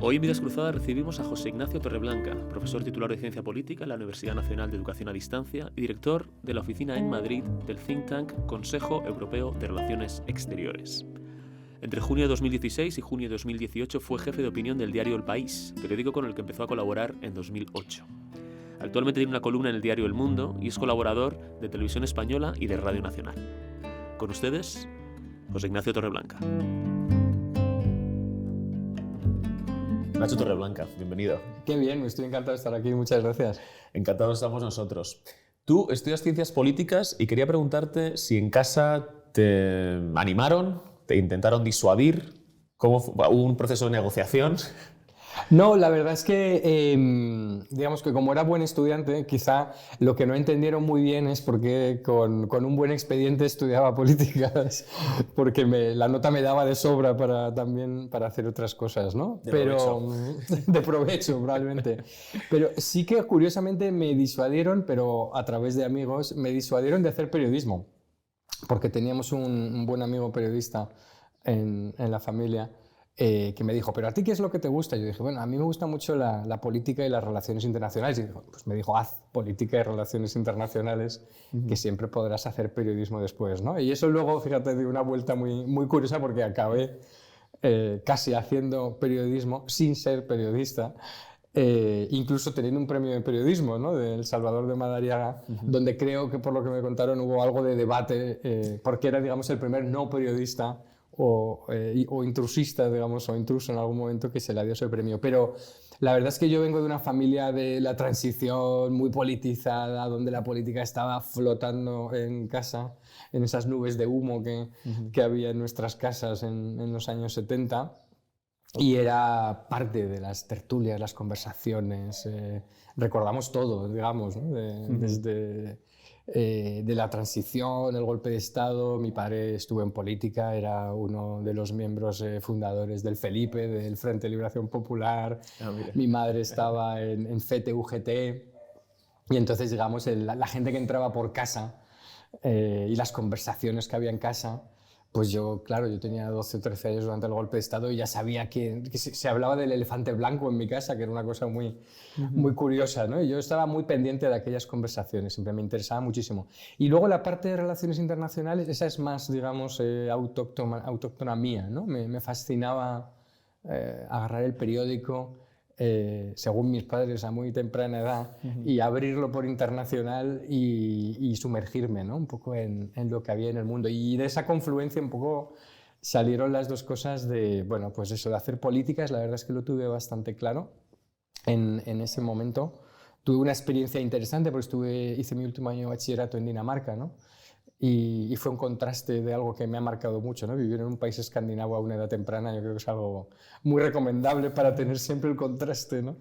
Hoy en Vidas Cruzadas recibimos a José Ignacio Torreblanca, profesor titular de Ciencia Política en la Universidad Nacional de Educación a Distancia y director de la oficina en Madrid del think tank Consejo Europeo de Relaciones Exteriores. Entre junio de 2016 y junio de 2018 fue jefe de opinión del diario El País, periódico con el que empezó a colaborar en 2008. Actualmente tiene una columna en el diario El Mundo y es colaborador de Televisión Española y de Radio Nacional. Con ustedes, José Ignacio Torreblanca. Nacho Torreblanca, bienvenido. Qué bien, estoy encantado de estar aquí, muchas gracias. Encantados estamos nosotros. Tú estudias Ciencias Políticas y quería preguntarte si en casa te animaron, te intentaron disuadir, ¿cómo fue? ¿Hubo un proceso de negociación? No, la verdad es que, digamos que como era buen estudiante, quizá lo que no entendieron muy bien es por qué con un buen expediente estudiaba políticas, porque la nota me daba de sobra también para hacer otras cosas, ¿no? De provecho, probablemente. Pero sí que curiosamente me disuadieron, pero a través de amigos, me disuadieron de hacer periodismo, porque teníamos un buen amigo periodista en la familia. Que me dijo, ¿pero a ti qué es lo que te gusta? Y yo dije, bueno, a mí me gusta mucho la política y las relaciones internacionales. Y pues me dijo, haz política y relaciones internacionales, que siempre podrás hacer periodismo después, ¿no? Y eso luego, fíjate, dio una vuelta muy, muy curiosa porque acabé casi haciendo periodismo sin ser periodista. Incluso teniendo un premio de periodismo, ¿no? del Salvador de Madariaga, donde creo que por lo que me contaron hubo algo de debate, porque era, digamos, el primer no periodista o intrusista, digamos, o intruso en algún momento que se le dio ese premio. Pero la verdad es que yo vengo de una familia de la transición muy politizada, donde la política estaba flotando en casa, en esas nubes de humo que había en nuestras casas en los años 70. Y era parte de las tertulias, las conversaciones, recordamos todo, digamos, ¿no? Desde de la transición, el golpe de Estado. Mi padre estuvo en política, era uno de los miembros fundadores del Felipe, del Frente de Liberación Popular. Mi madre estaba en FETE-UGT. Y entonces, digamos, la gente que entraba por casa y las conversaciones que había en casa, pues yo, claro, yo tenía 12 o 13 años durante el golpe de Estado y ya sabía que se hablaba del elefante blanco en mi casa, que era una cosa muy, muy curiosa, ¿no? Y yo estaba muy pendiente de aquellas conversaciones, siempre me interesaba muchísimo. Y luego la parte de relaciones internacionales, esa es más, digamos, autóctona mía, ¿no? Me fascinaba agarrar el periódico, según mis padres a muy temprana edad, y abrirlo por internacional y sumergirme, ¿no? un poco en lo que había en el mundo. Y de esa confluencia un poco salieron las dos cosas de, bueno, pues eso, de hacer políticas. La verdad es que lo tuve bastante claro en ese momento. Tuve una experiencia interesante porque hice mi último año de bachillerato en Dinamarca, ¿no? Y fue un contraste de algo que me ha marcado mucho, ¿no? Vivir en un país escandinavo a una edad temprana, yo creo que es algo muy recomendable para tener siempre el contraste, ¿no?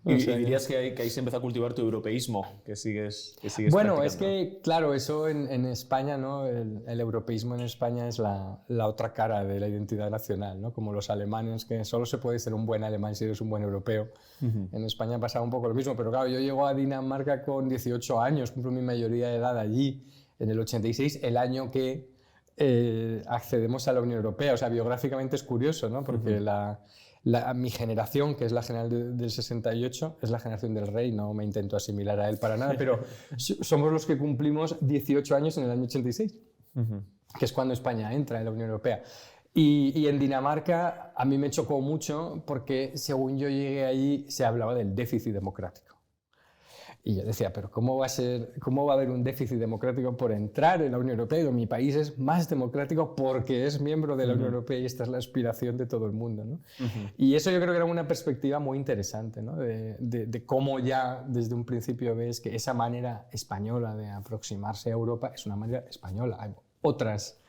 Y dirías que ahí se empezó a cultivar tu europeísmo, que sigues bueno, practicando. es que, claro, eso en España, ¿no? El europeísmo en España es la otra cara de la identidad nacional, ¿no? Como los alemanes, que solo se puede ser un buen alemán si eres un buen europeo. En España pasaba un poco lo mismo, pero claro, yo llego a Dinamarca con 18 años, cumplo mi mayoría de edad allí, en el 86, el año que accedemos a la Unión Europea. O sea, biográficamente es curioso, ¿no? Porque mi generación, que es la general del 68, es la generación del rey, no me intento asimilar a él para nada, pero somos los que cumplimos 18 años en el año 86, que es cuando España entra en la Unión Europea. Y en Dinamarca a mí me chocó mucho porque según yo llegué allí se hablaba del déficit democrático. Y yo decía, pero ¿cómo va a haber un déficit democrático por entrar en la Unión Europea? Y mi país es más democrático porque es miembro de la Unión Europea y esta es la aspiración de todo el mundo, ¿no? Y eso yo creo que era una perspectiva muy interesante, ¿no? de cómo ya desde un principio ves que esa manera española de aproximarse a Europa es una manera española. Hay otras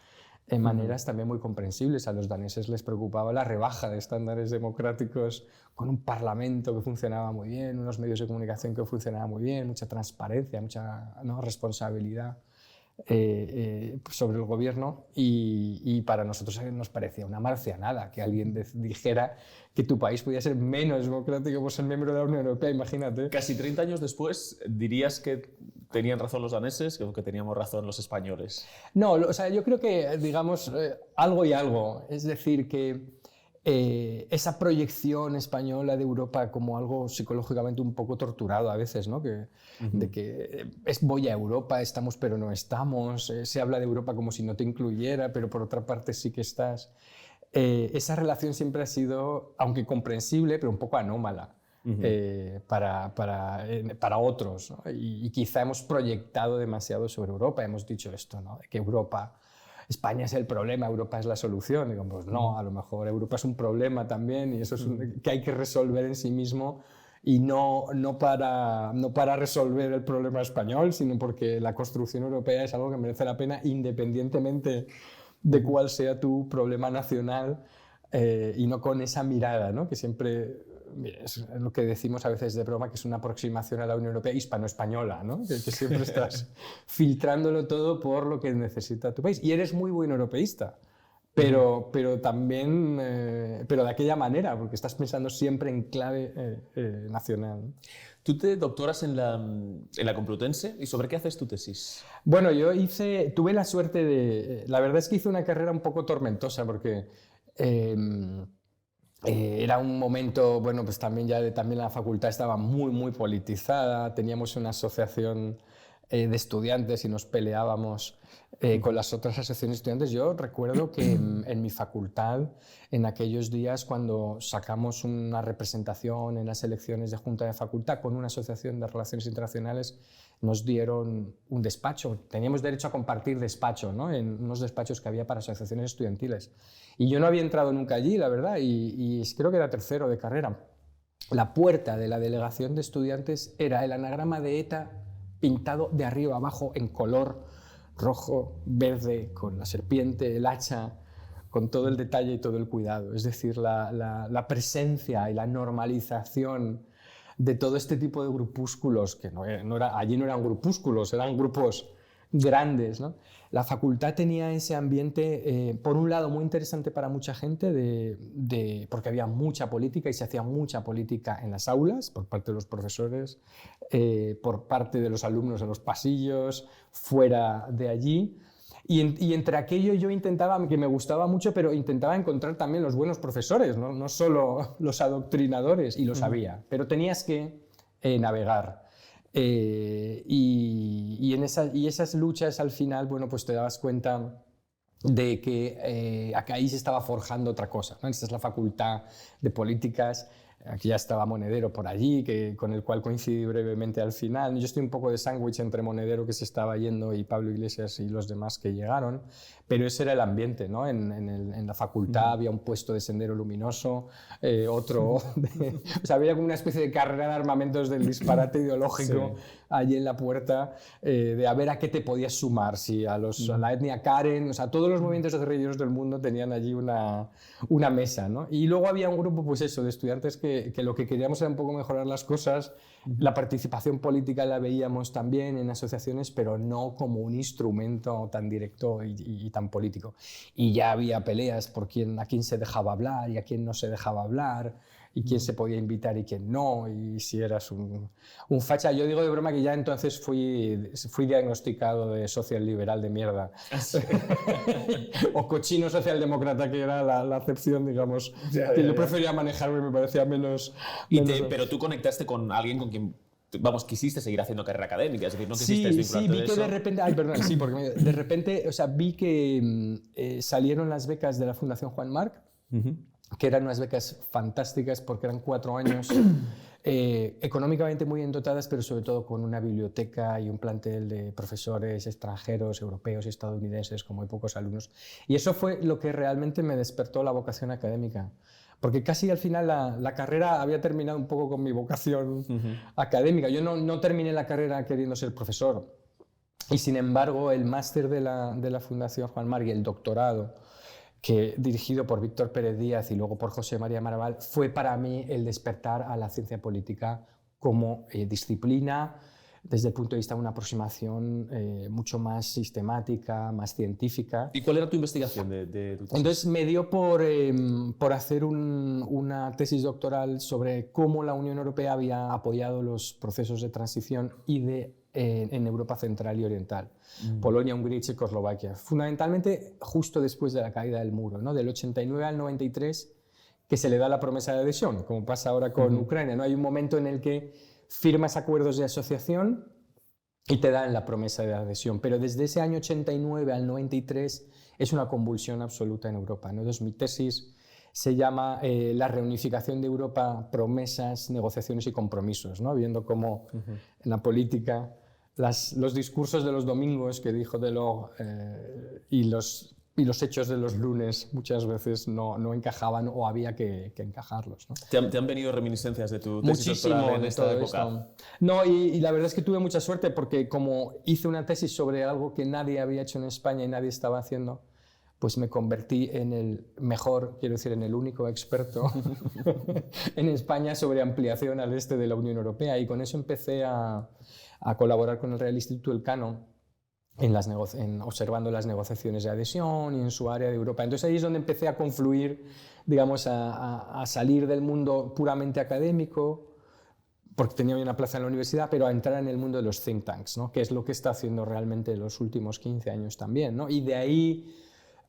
maneras también muy comprensibles. A los daneses les preocupaba la rebaja de estándares democráticos con un parlamento que funcionaba muy bien, unos medios de comunicación que funcionaban muy bien, mucha transparencia, mucha responsabilidad sobre el gobierno y para nosotros nos parecía una marcianada que alguien dijera que tu país podía ser menos democrático por ser miembro de la Unión Europea, imagínate. Casi 30 años después, ¿dirías que tenían razón los daneses o que teníamos razón los españoles? No, o sea, yo creo que, digamos, algo y algo. Es decir, que esa proyección española de Europa como algo psicológicamente un poco torturado a veces, ¿no? De que voy a Europa, estamos pero no estamos, se habla de Europa como si no te incluyera, pero por otra parte sí que estás. Esa relación siempre ha sido, aunque comprensible, pero un poco anómala. Para otros, ¿no? Y quizá hemos proyectado demasiado sobre Europa, hemos dicho esto, ¿no? De que España es el problema, Europa es la solución. Digo, pues no, a lo mejor Europa es un problema también y eso es que hay que resolver en sí mismo y no para resolver el problema español, sino porque la construcción europea es algo que merece la pena independientemente de cuál sea tu problema nacional y no con esa mirada, ¿no? Que siempre es lo que decimos a veces de broma, que es una aproximación a la Unión Europea hispano-española, ¿no? Que siempre estás filtrándolo todo por lo que necesita tu país. Y eres muy buen europeísta, pero también pero de aquella manera, porque estás pensando siempre en clave nacional. Tú te doctoras en la Complutense, ¿y sobre qué haces tu tesis? Bueno, yo tuve la suerte de... La verdad es que hice una carrera un poco tormentosa, porque era un momento, bueno, pues también la facultad estaba muy, muy politizada, teníamos una asociación de estudiantes y nos peleábamos con las otras asociaciones de estudiantes. Yo recuerdo que en mi facultad, en aquellos días cuando sacamos una representación en las elecciones de junta de facultad con una asociación de relaciones internacionales, nos dieron un despacho. Teníamos derecho a compartir despacho, ¿no? En unos despachos que había para asociaciones estudiantiles. Y yo no había entrado nunca allí, la verdad, y creo que era tercero de carrera. La puerta de la delegación de estudiantes era el anagrama de ETA pintado de arriba abajo en color rojo, verde, con la serpiente, el hacha, con todo el detalle y todo el cuidado. Es decir, la presencia y la normalización de todo este tipo de grupúsculos, que allí no eran grupúsculos, eran grupos grandes, ¿no? La facultad tenía ese ambiente, por un lado, muy interesante para mucha gente, porque había mucha política y se hacía mucha política en las aulas, por parte de los profesores, por parte de los alumnos en los pasillos, fuera de allí. Y entre aquello yo intentaba, que me gustaba mucho, pero intentaba encontrar también los buenos profesores, no solo los adoctrinadores, y los había, pero tenías que navegar. Y esas luchas al final, bueno, pues te dabas cuenta de que ahí se estaba forjando otra cosa, ¿no? Esta es la Facultad de Políticas. Aquí ya estaba Monedero por allí, con el cual coincidí brevemente al final. Yo estoy un poco de sándwich entre Monedero, que se estaba yendo, y Pablo Iglesias y los demás que llegaron, pero ese era el ambiente, ¿no? En la facultad había un puesto de Sendero Luminoso, otro... o sea, había como una especie de carrera de armamentos del disparate ideológico allí en la puerta, de a ver a qué te podías sumar, si a la etnia Karen, o sea, todos los movimientos guerrilleros del mundo tenían allí una mesa, ¿no? Y luego había un grupo, pues eso, de estudiantes que lo que queríamos era un poco mejorar las cosas. La participación política la veíamos también en asociaciones, pero no como un instrumento tan directo y tan político. Y ya había peleas por a quién se dejaba hablar y a quién no se dejaba hablar, y quién se podía invitar y quién no, y si eras un facha. Yo digo de broma que ya entonces fui diagnosticado de social liberal de mierda. O cochino socialdemócrata, que era la acepción, digamos, que yo prefería manejarme, me parecía menos... Pero tú conectaste con alguien con quien, vamos, quisiste seguir haciendo carrera académica, es decir, no quisiste desvincularte vi de que eso. de repente... Ay, perdón, sí, porque de repente, o sea, vi que salieron las becas de la Fundación Juan Marc, que eran unas becas fantásticas porque eran 4 años económicamente muy bien dotadas, pero sobre todo con una biblioteca y un plantel de profesores extranjeros, europeos y estadounidenses con muy pocos alumnos. Y eso fue lo que realmente me despertó la vocación académica. Porque casi al final la carrera había terminado un poco con mi vocación académica. Yo no terminé la carrera queriendo ser profesor. Y sin embargo, el máster de la Fundación Juan Marc y el doctorado, dirigido por Víctor Pérez Díaz y luego por José María Maraval, fue para mí el despertar a la ciencia política como disciplina, desde el punto de vista de una aproximación mucho más sistemática, más científica. ¿Y cuál era tu investigación de tu tesis? Entonces me dio por hacer una tesis doctoral sobre cómo la Unión Europea había apoyado los procesos de transición en Europa Central y Oriental, Polonia, Hungría y Checoslovaquia, fundamentalmente justo después de la caída del muro, ¿no? Del 89 al 93, que se le da la promesa de adhesión, como pasa ahora con Ucrania, ¿no? Hay un momento en el que firmas acuerdos de asociación y te dan la promesa de adhesión, pero desde ese año 89 al 93 es una convulsión absoluta en Europa, ¿no? Entonces mi tesis se llama La reunificación de Europa, promesas, negociaciones y compromisos, ¿no? Viendo cómo en la política los discursos de los domingos que dijo Delors y los hechos de los lunes muchas veces no encajaban o había que encajarlos, ¿no? ¿Te han venido reminiscencias de tu tesis doctoral en esta época? Esto. No, y la verdad es que tuve mucha suerte porque como hice una tesis sobre algo que nadie había hecho en España y nadie estaba haciendo, pues me convertí en el mejor, quiero decir, en el único experto en España sobre ampliación al este de la Unión Europea, y con eso empecé a colaborar con el Real Instituto Elcano observando las negociaciones de adhesión y en su área de Europa. Entonces ahí es donde empecé a confluir, digamos, a salir del mundo puramente académico, porque tenía una plaza en la universidad, pero a entrar en el mundo de los think tanks, ¿no? Que es lo que está haciendo realmente los últimos 15 años también, ¿no? Y de ahí,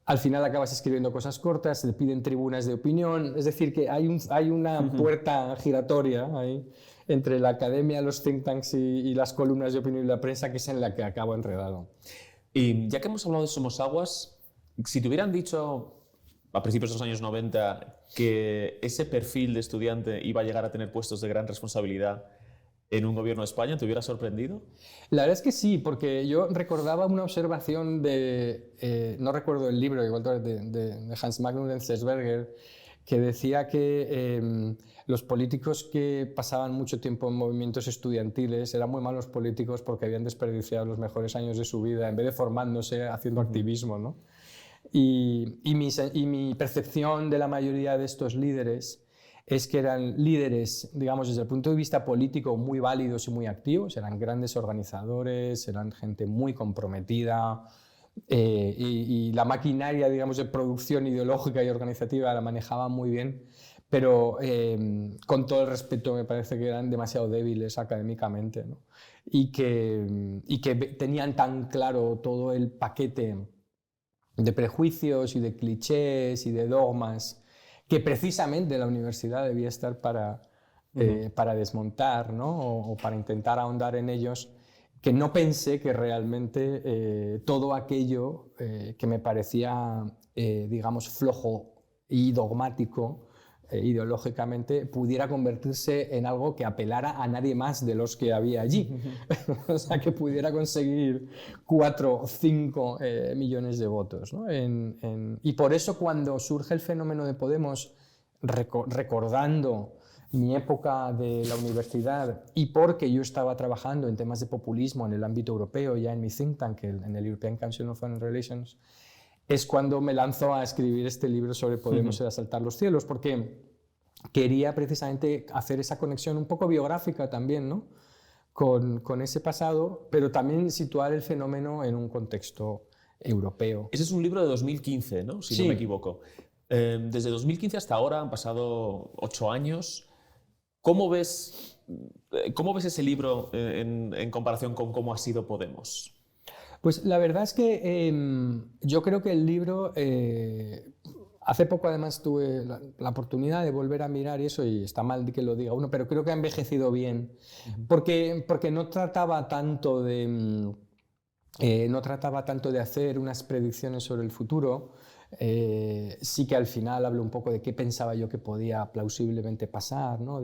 al final acabas escribiendo cosas cortas, te piden tribunas de opinión, es decir, que hay una puerta giratoria ahí entre la academia, los think tanks y las columnas de opinión y la prensa, que es en la que acabo enredado. Y ya que hemos hablado de Somosaguas, si te hubieran dicho a principios de los años 90 que ese perfil de estudiante iba a llegar a tener puestos de gran responsabilidad en un gobierno de España, ¿te hubiera sorprendido? La verdad es que sí, porque yo recordaba una observación no recuerdo el libro, igual de Hans Magnus Enzensberger, que decía que los políticos que pasaban mucho tiempo en movimientos estudiantiles eran muy malos políticos porque habían desperdiciado los mejores años de su vida en vez de formándose haciendo activismo, ¿no? Y mi percepción de la mayoría de estos líderes es que eran líderes, digamos, desde el punto de vista político muy válidos y muy activos, eran grandes organizadores, eran gente muy comprometida, y la maquinaria, digamos, de producción ideológica y organizativa la manejaban muy bien, pero con todo el respeto me parece que eran demasiado débiles académicamente, ¿no? y que tenían tan claro todo el paquete de prejuicios y de clichés y de dogmas que precisamente la universidad debía estar para desmontar, ¿no? o para intentar ahondar en ellos, que no pensé que realmente todo aquello que me parecía, digamos, flojo y dogmático ideológicamente, pudiera convertirse en algo que apelara a nadie más de los que había allí. O sea, que pudiera conseguir 4 o 5 millones de votos, ¿no? Y por eso cuando surge el fenómeno de Podemos, recordando mi época de la universidad y porque yo estaba trabajando en temas de populismo en el ámbito europeo, ya en mi think tank, en el European Council on Foreign Relations, es cuando me lanzo a escribir este libro sobre Podemos y asaltar los cielos, porque quería precisamente hacer esa conexión un poco biográfica también, ¿no? con ese pasado, pero también situar el fenómeno en un contexto europeo. Ese es un libro de 2015, ¿no? Si no me equivoco. Desde 2015 hasta ahora han pasado 8 años. ¿Cómo ves ese libro en comparación con cómo ha sido Podemos? Pues la verdad es que yo creo que el libro, hace poco además tuve la oportunidad de volver a mirar eso, y está mal que lo diga uno, pero creo que ha envejecido bien, porque no trataba tanto de hacer unas predicciones sobre el futuro. Sí que al final hablo un poco de qué pensaba yo que podía plausiblemente pasar, ¿no?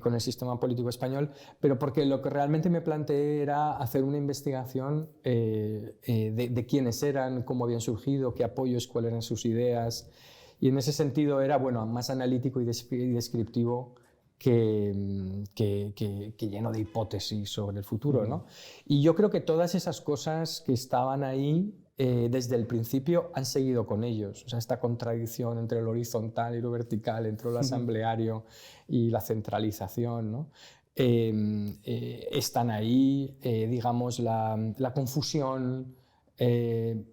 Con el sistema político español, pero porque lo que realmente me planteé era hacer una investigación de quiénes eran, cómo habían surgido, qué apoyos, cuáles eran sus ideas, y en ese sentido era, bueno, más analítico y descriptivo que lleno de hipótesis sobre el futuro, ¿no? Y yo creo que todas esas cosas que estaban ahí desde el principio han seguido con ellos. O sea, esta contradicción entre lo horizontal y lo vertical, entre lo asambleario y la centralización, ¿no? Están ahí, digamos, la confusión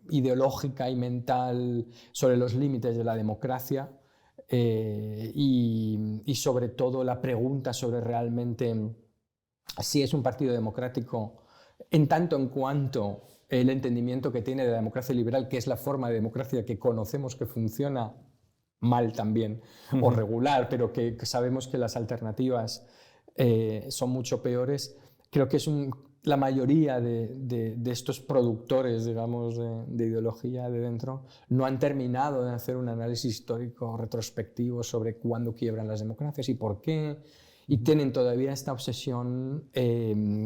ideológica y mental sobre los límites de la democracia, y sobre todo la pregunta sobre realmente si es un partido democrático en tanto en cuanto el entendimiento que tiene de la democracia liberal, que es la forma de democracia que conocemos que funciona, mal también, o regular, pero que sabemos que las alternativas son mucho peores. Creo que es la mayoría de estos productores, digamos, de ideología de dentro, no han terminado de hacer un análisis histórico retrospectivo sobre cuándo quiebran las democracias y por qué, y tienen todavía esta obsesión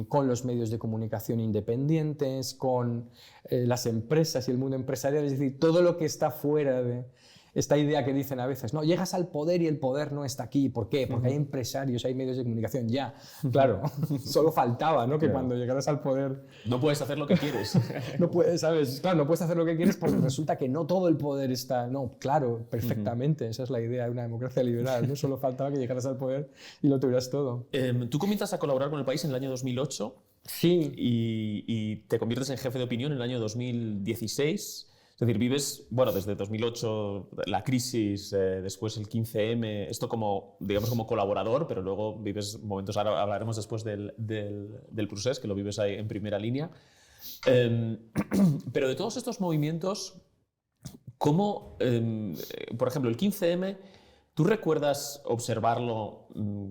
con los medios de comunicación independientes, con las empresas y el mundo empresarial, es decir, todo lo que está fuera de esta idea que dicen a veces, no, llegas al poder y el poder no está aquí. ¿Por qué? Porque hay empresarios, hay medios de comunicación. Ya, claro, solo faltaba, ¿no? Que cuando llegaras al poder... No puedes hacer lo que quieres. No puedes, ¿sabes? Claro, no puedes hacer lo que quieres porque resulta que no todo el poder está... No, claro, perfectamente. Esa es la idea de una democracia liberal, ¿no? Solo faltaba que llegaras al poder y lo tuvieras todo. Tú comienzas a colaborar con El País en el año 2008. Sí. Y te conviertes en jefe de opinión en el año 2016. Es decir, vives, bueno, desde 2008, la crisis, después el 15M, esto como, digamos, como colaborador, pero luego vives momentos, ahora hablaremos después del procés, que lo vives ahí en primera línea. Pero de todos estos movimientos, ¿cómo, por ejemplo, el 15M, tú recuerdas observarlo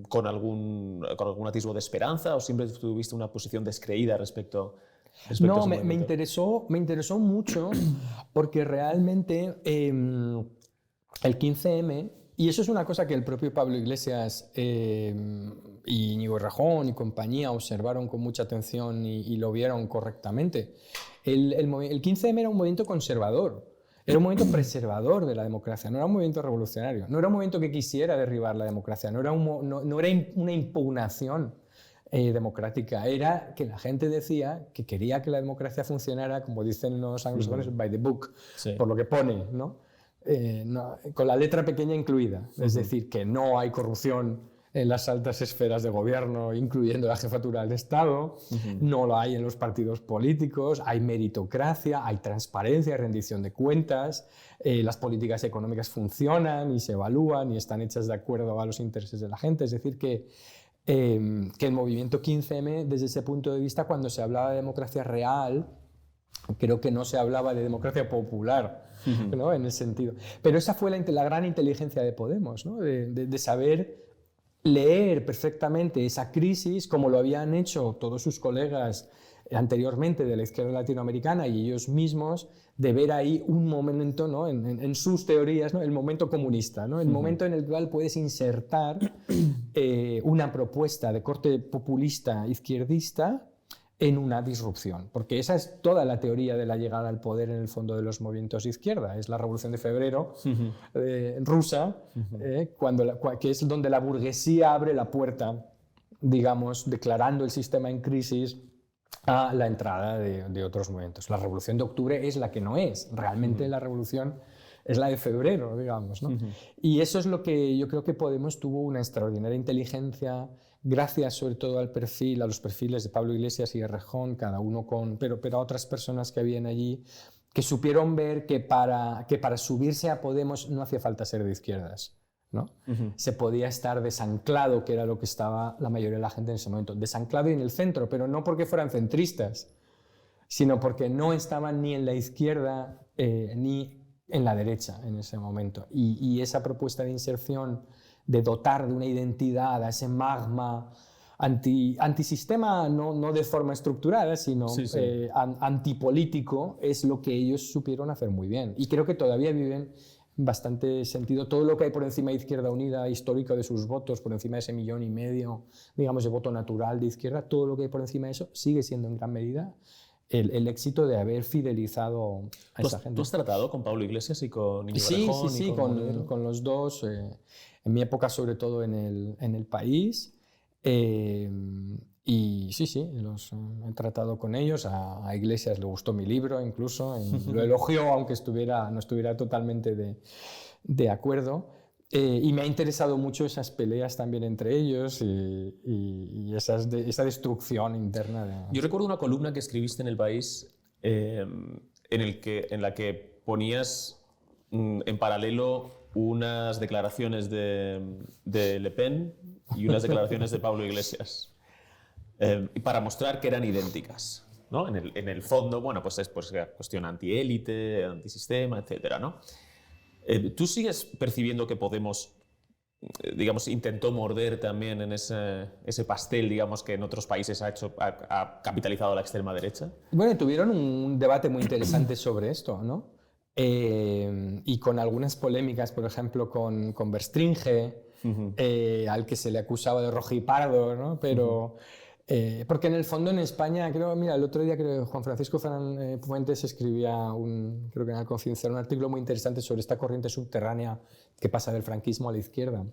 con algún atisbo de esperanza o siempre tuviste una posición descreída respecto no, me interesó mucho porque realmente el 15M, y eso es una cosa que el propio Pablo Iglesias y Íñigo Errejón y compañía observaron con mucha atención y lo vieron correctamente. El 15M era un movimiento conservador, era un movimiento preservador de la democracia, no era un movimiento revolucionario, no era un movimiento que quisiera derribar la democracia, no era una impugnación democrática, era que la gente decía que quería que la democracia funcionara, como dicen los anglosajones, by the book, por lo que pone, ¿no? Con la letra pequeña incluida, es decir, que no hay corrupción en las altas esferas de gobierno, incluyendo la jefatura del Estado, no lo hay en los partidos políticos, hay meritocracia, hay transparencia, rendición de cuentas, las políticas económicas funcionan y se evalúan y están hechas de acuerdo a los intereses de la gente, es decir, que el movimiento 15M, desde ese punto de vista, cuando se hablaba de democracia real, creo que no se hablaba de democracia popular, ¿no? En ese sentido. Pero esa fue la gran inteligencia de Podemos, ¿no? de saber leer perfectamente esa crisis, como lo habían hecho todos sus colegas anteriormente de la izquierda latinoamericana y ellos mismos, de ver ahí un momento, ¿no? en sus teorías, ¿no? El momento comunista, ¿no? El momento en el cual puedes insertar una propuesta de corte populista izquierdista en una disrupción, porque esa es toda la teoría de la llegada al poder en el fondo de los movimientos de izquierda, es la Revolución de Febrero rusa, que es donde la burguesía abre la puerta, digamos, declarando el sistema en crisis a la entrada de otros movimientos. La Revolución de Octubre es la que no es, realmente la revolución es la de febrero, digamos, ¿no? Y eso es lo que yo creo que Podemos tuvo una extraordinaria inteligencia, gracias sobre todo a los perfiles de Pablo Iglesias y Errejón, cada uno pero a otras personas que habían allí, que supieron ver que para subirse a Podemos no hacía falta ser de izquierdas, ¿no? Se podía estar desanclado, que era lo que estaba la mayoría de la gente en ese momento, desanclado y en el centro, pero no porque fueran centristas, sino porque no estaban ni en la izquierda ni en la derecha en ese momento. Y esa propuesta de inserción, de dotar de una identidad a ese magma antisistema, no de forma estructurada, sino antipolítico, es lo que ellos supieron hacer muy bien. Y creo que todavía viven bastante sentido. Todo lo que hay por encima de Izquierda Unida, histórico de sus votos, por encima de ese 1,5 millones, digamos, de voto natural de izquierda, todo lo que hay por encima de eso sigue siendo en gran medida el éxito de haber fidelizado a esa gente. ¿Tú has tratado con Pablo Iglesias y con Íñigo Errejón? Sí, con los dos. En mi época, sobre todo en el País. Y sí, he tratado con ellos. A Iglesias le gustó mi libro, incluso. Lo elogió, aunque no estuviera totalmente de acuerdo. Y me ha interesado mucho esas peleas también entre ellos y esa destrucción interna. Yo recuerdo una columna que escribiste en El País en la que ponías en paralelo unas declaraciones de Le Pen y unas declaraciones de Pablo Iglesias para mostrar que eran idénticas, ¿no? En el fondo, bueno, pues es cuestión antiélite, antisistema, etcétera, ¿no? ¿Tú sigues percibiendo que Podemos, digamos, intentó morder también en ese pastel, digamos, que en otros países ha capitalizado la extrema derecha? Bueno, tuvieron un debate muy interesante sobre esto, ¿no? Y con algunas polémicas, por ejemplo, con Verstringe, al que se le acusaba de rojipardo, ¿no? Pero... porque en el fondo en España, creo, mira, el otro día creo Juan Francisco Fuentes escribía, creo que en el Confidencial, un artículo muy interesante sobre esta corriente subterránea que pasa del franquismo a la izquierda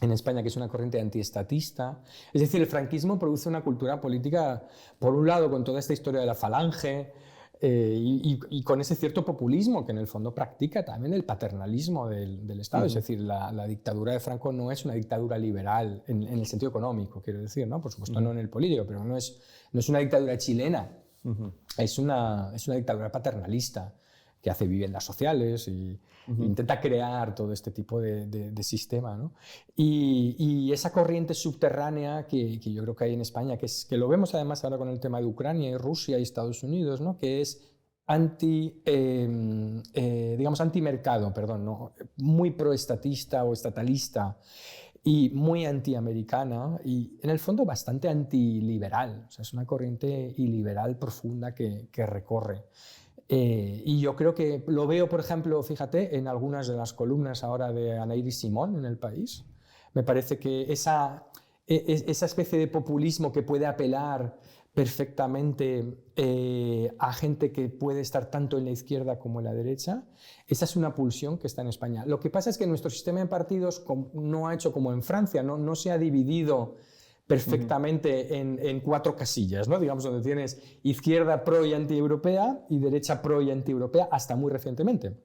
en España, que es una corriente antiestatista. Es decir, el franquismo produce una cultura política, por un lado, con toda esta historia de la falange, y con ese cierto populismo que en el fondo practica también el paternalismo del Estado. Es decir, la dictadura de Franco no es una dictadura liberal en el sentido económico, quiero decir, ¿no? Por supuesto no en el político, pero no es una dictadura chilena, es una dictadura paternalista que hace viviendas sociales y intenta crear todo este tipo de sistema, ¿no? Y esa corriente subterránea que yo creo que hay en España, que lo vemos además ahora con el tema de Ucrania y Rusia y Estados Unidos, ¿no? Que es digamos antimercado, perdón, ¿no? Muy proestatista o estatalista y muy antiamericana y en el fondo bastante antiliberal. O sea, es una corriente iliberal profunda que recorre. Y yo creo que lo veo, por ejemplo, fíjate, en algunas de las columnas ahora de Anairis Simón en El País. Me parece que esa especie de populismo que puede apelar perfectamente a gente que puede estar tanto en la izquierda como en la derecha, esa es una pulsión que está en España. Lo que pasa es que nuestro sistema de partidos no ha hecho como en Francia, no se ha dividido perfectamente en 4 casillas, ¿no? Digamos, donde tienes izquierda pro y anti-europea y derecha pro y anti-europea hasta muy recientemente.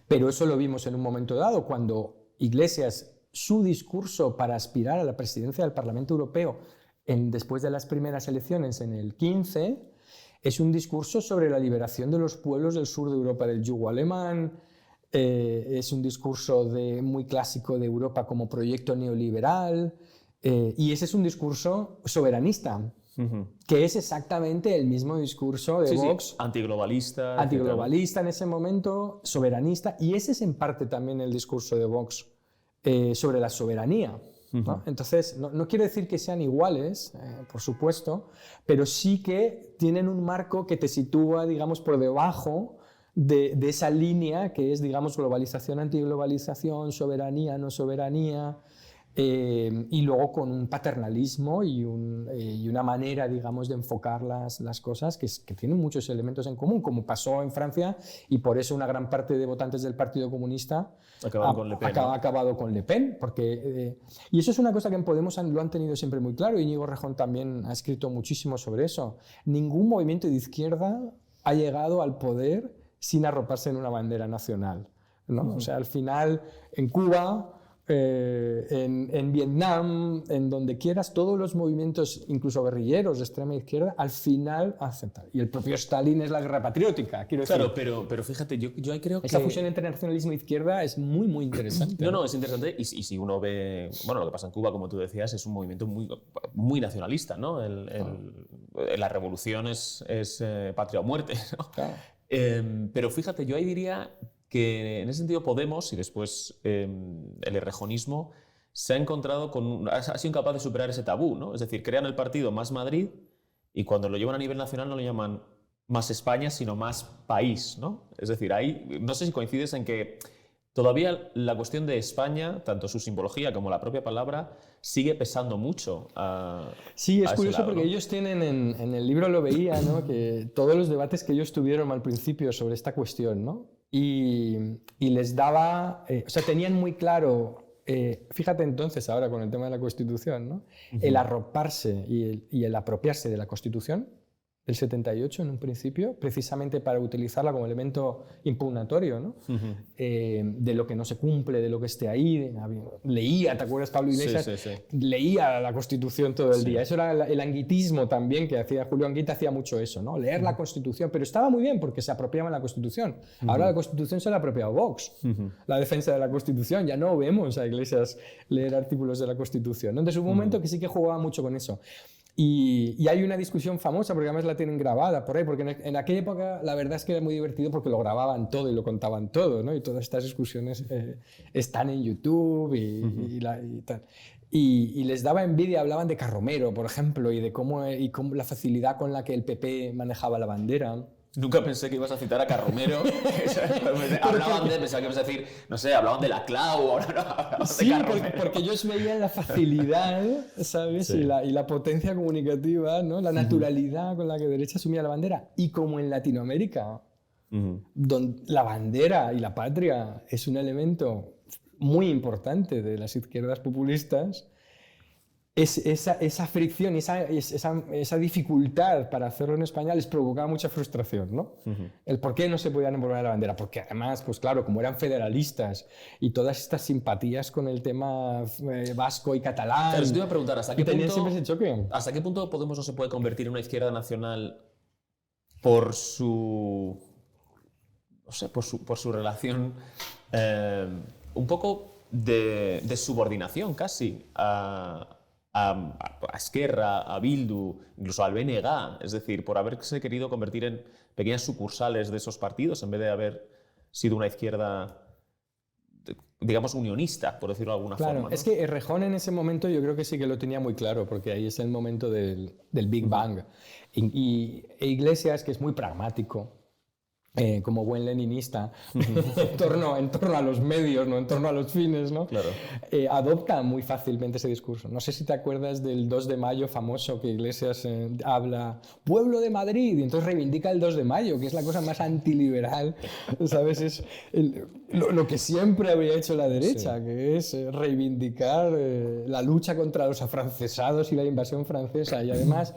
Pero eso lo vimos en un momento dado, cuando Iglesias, su discurso para aspirar a la presidencia del Parlamento Europeo después de las primeras elecciones en el 15, es un discurso sobre la liberación de los pueblos del sur de Europa del yugo alemán, es un discurso muy clásico de Europa como proyecto neoliberal, y ese es un discurso soberanista, que es exactamente el mismo discurso de Vox. Sí. Antiglobalista. Antiglobalista en ese momento, soberanista, y ese es en parte también el discurso de Vox sobre la soberanía, ¿no? Entonces, no quiero decir que sean iguales, por supuesto, pero sí que tienen un marco que te sitúa, digamos, por debajo de esa línea que es, digamos, globalización, antiglobalización, soberanía, no soberanía, y luego con un paternalismo y una manera, digamos, de enfocar las cosas que tienen muchos elementos en común, como pasó en Francia, y por eso una gran parte de votantes del Partido Comunista ha acabado con Le Pen, porque, y eso es una cosa que en Podemos lo han tenido siempre muy claro, Íñigo Rejón también ha escrito muchísimo sobre eso. Ningún movimiento de izquierda ha llegado al poder sin arroparse en una bandera nacional, ¿no? O sea, al final, en Cuba, en Vietnam, en donde quieras, todos los movimientos, incluso guerrilleros de extrema izquierda, al final aceptan. Y el propio Stalin es la guerra patriótica, quiero decir. Claro, pero fíjate, yo ahí creo que... Esa fusión entre nacionalismo e izquierda es muy, muy interesante. No, es interesante, y si uno ve... Bueno, lo que pasa en Cuba, como tú decías, es un movimiento muy nacionalista, ¿no? La revolución es patria o muerte, ¿no? Claro. Pero fíjate, yo ahí diría que en ese sentido Podemos y después el errejonismo se ha encontrado ha sido incapaz de superar ese tabú, ¿no? Es decir, crean el partido Más Madrid y cuando lo llevan a nivel nacional no lo llaman Más España, sino Más País, ¿no? Es decir, ahí no sé si coincides en que todavía la cuestión de España, tanto su simbología como la propia palabra, sigue pesando mucho Sí, es curioso lado, porque ¿no? Ellos tienen en el libro lo veía, ¿no? Que todos los debates que ellos tuvieron al principio sobre esta cuestión, ¿no? Y les daba, o sea, tenían muy claro, fíjate entonces ahora con el tema de la Constitución, ¿no? El arroparse y el apropiarse de la Constitución del 78 en un principio, precisamente para utilizarla como elemento impugnatorio, ¿no? De lo que no se cumple, de lo que esté ahí. Leía, ¿te acuerdas, Pablo Iglesias? Sí. Leía la Constitución todo el día. Eso era el anguitismo también, que hacía Julio Anguita, hacía mucho eso, ¿no? Leer la Constitución, pero estaba muy bien porque se apropiaban la Constitución. Ahora la Constitución se la ha apropiado Vox, la defensa de la Constitución. Ya no vemos a Iglesias leer artículos de la Constitución, ¿no? Entonces hubo un momento que sí que jugaba mucho con eso. Y hay una discusión famosa, porque además la tienen grabada por ahí, porque en aquella época la verdad es que era muy divertido porque lo grababan todo y lo contaban todo, ¿no? Y todas estas discusiones están en YouTube y tal. Y les daba envidia, hablaban de Carromero, por ejemplo, y de cómo la facilidad con la que el PP manejaba la bandera. Nunca pensé que ibas a citar a Carromero. Hablaban de, pensaba que ibas a decir, no sé, hablaban de la Clau, ahora no, hablaban sí, de Carromero. porque ellos veían la facilidad, ¿sabes? Sí. Y la potencia comunicativa, ¿no? La naturalidad con la que derecha asumía la bandera. Y como en Latinoamérica, donde la bandera y la patria es un elemento muy importante de las izquierdas populistas, esa fricción, esa dificultad para hacerlo en español les provocaba mucha frustración, ¿no? El por qué no se podían envolver la bandera, porque además, pues claro, como eran federalistas y todas estas simpatías con el tema vasco y catalán... Claro, te iba a preguntar, ¿hasta qué punto, siempre ese choque? ¿hasta qué punto Podemos no se puede convertir en una izquierda nacional por su... no sé, por su relación un poco de subordinación casi a Esquerra, a Bildu, incluso al BNG, es decir, por haberse querido convertir en pequeñas sucursales de esos partidos en vez de haber sido una izquierda, digamos, unionista, por decirlo de alguna forma, ¿no? Es que Errejón en ese momento yo creo que sí que lo tenía muy claro, porque ahí es el momento del Big Bang. E Iglesias, que es muy pragmático, como buen leninista, en torno a los medios, no en torno a los fines, ¿no? Claro. Adopta muy fácilmente ese discurso. No sé si te acuerdas del 2 de mayo famoso que Iglesias habla, pueblo de Madrid, y entonces reivindica el 2 de mayo, que es la cosa más antiliberal, ¿sabes? Es lo que siempre había hecho la derecha, sí, que es reivindicar la lucha contra los afrancesados y la invasión francesa, y además...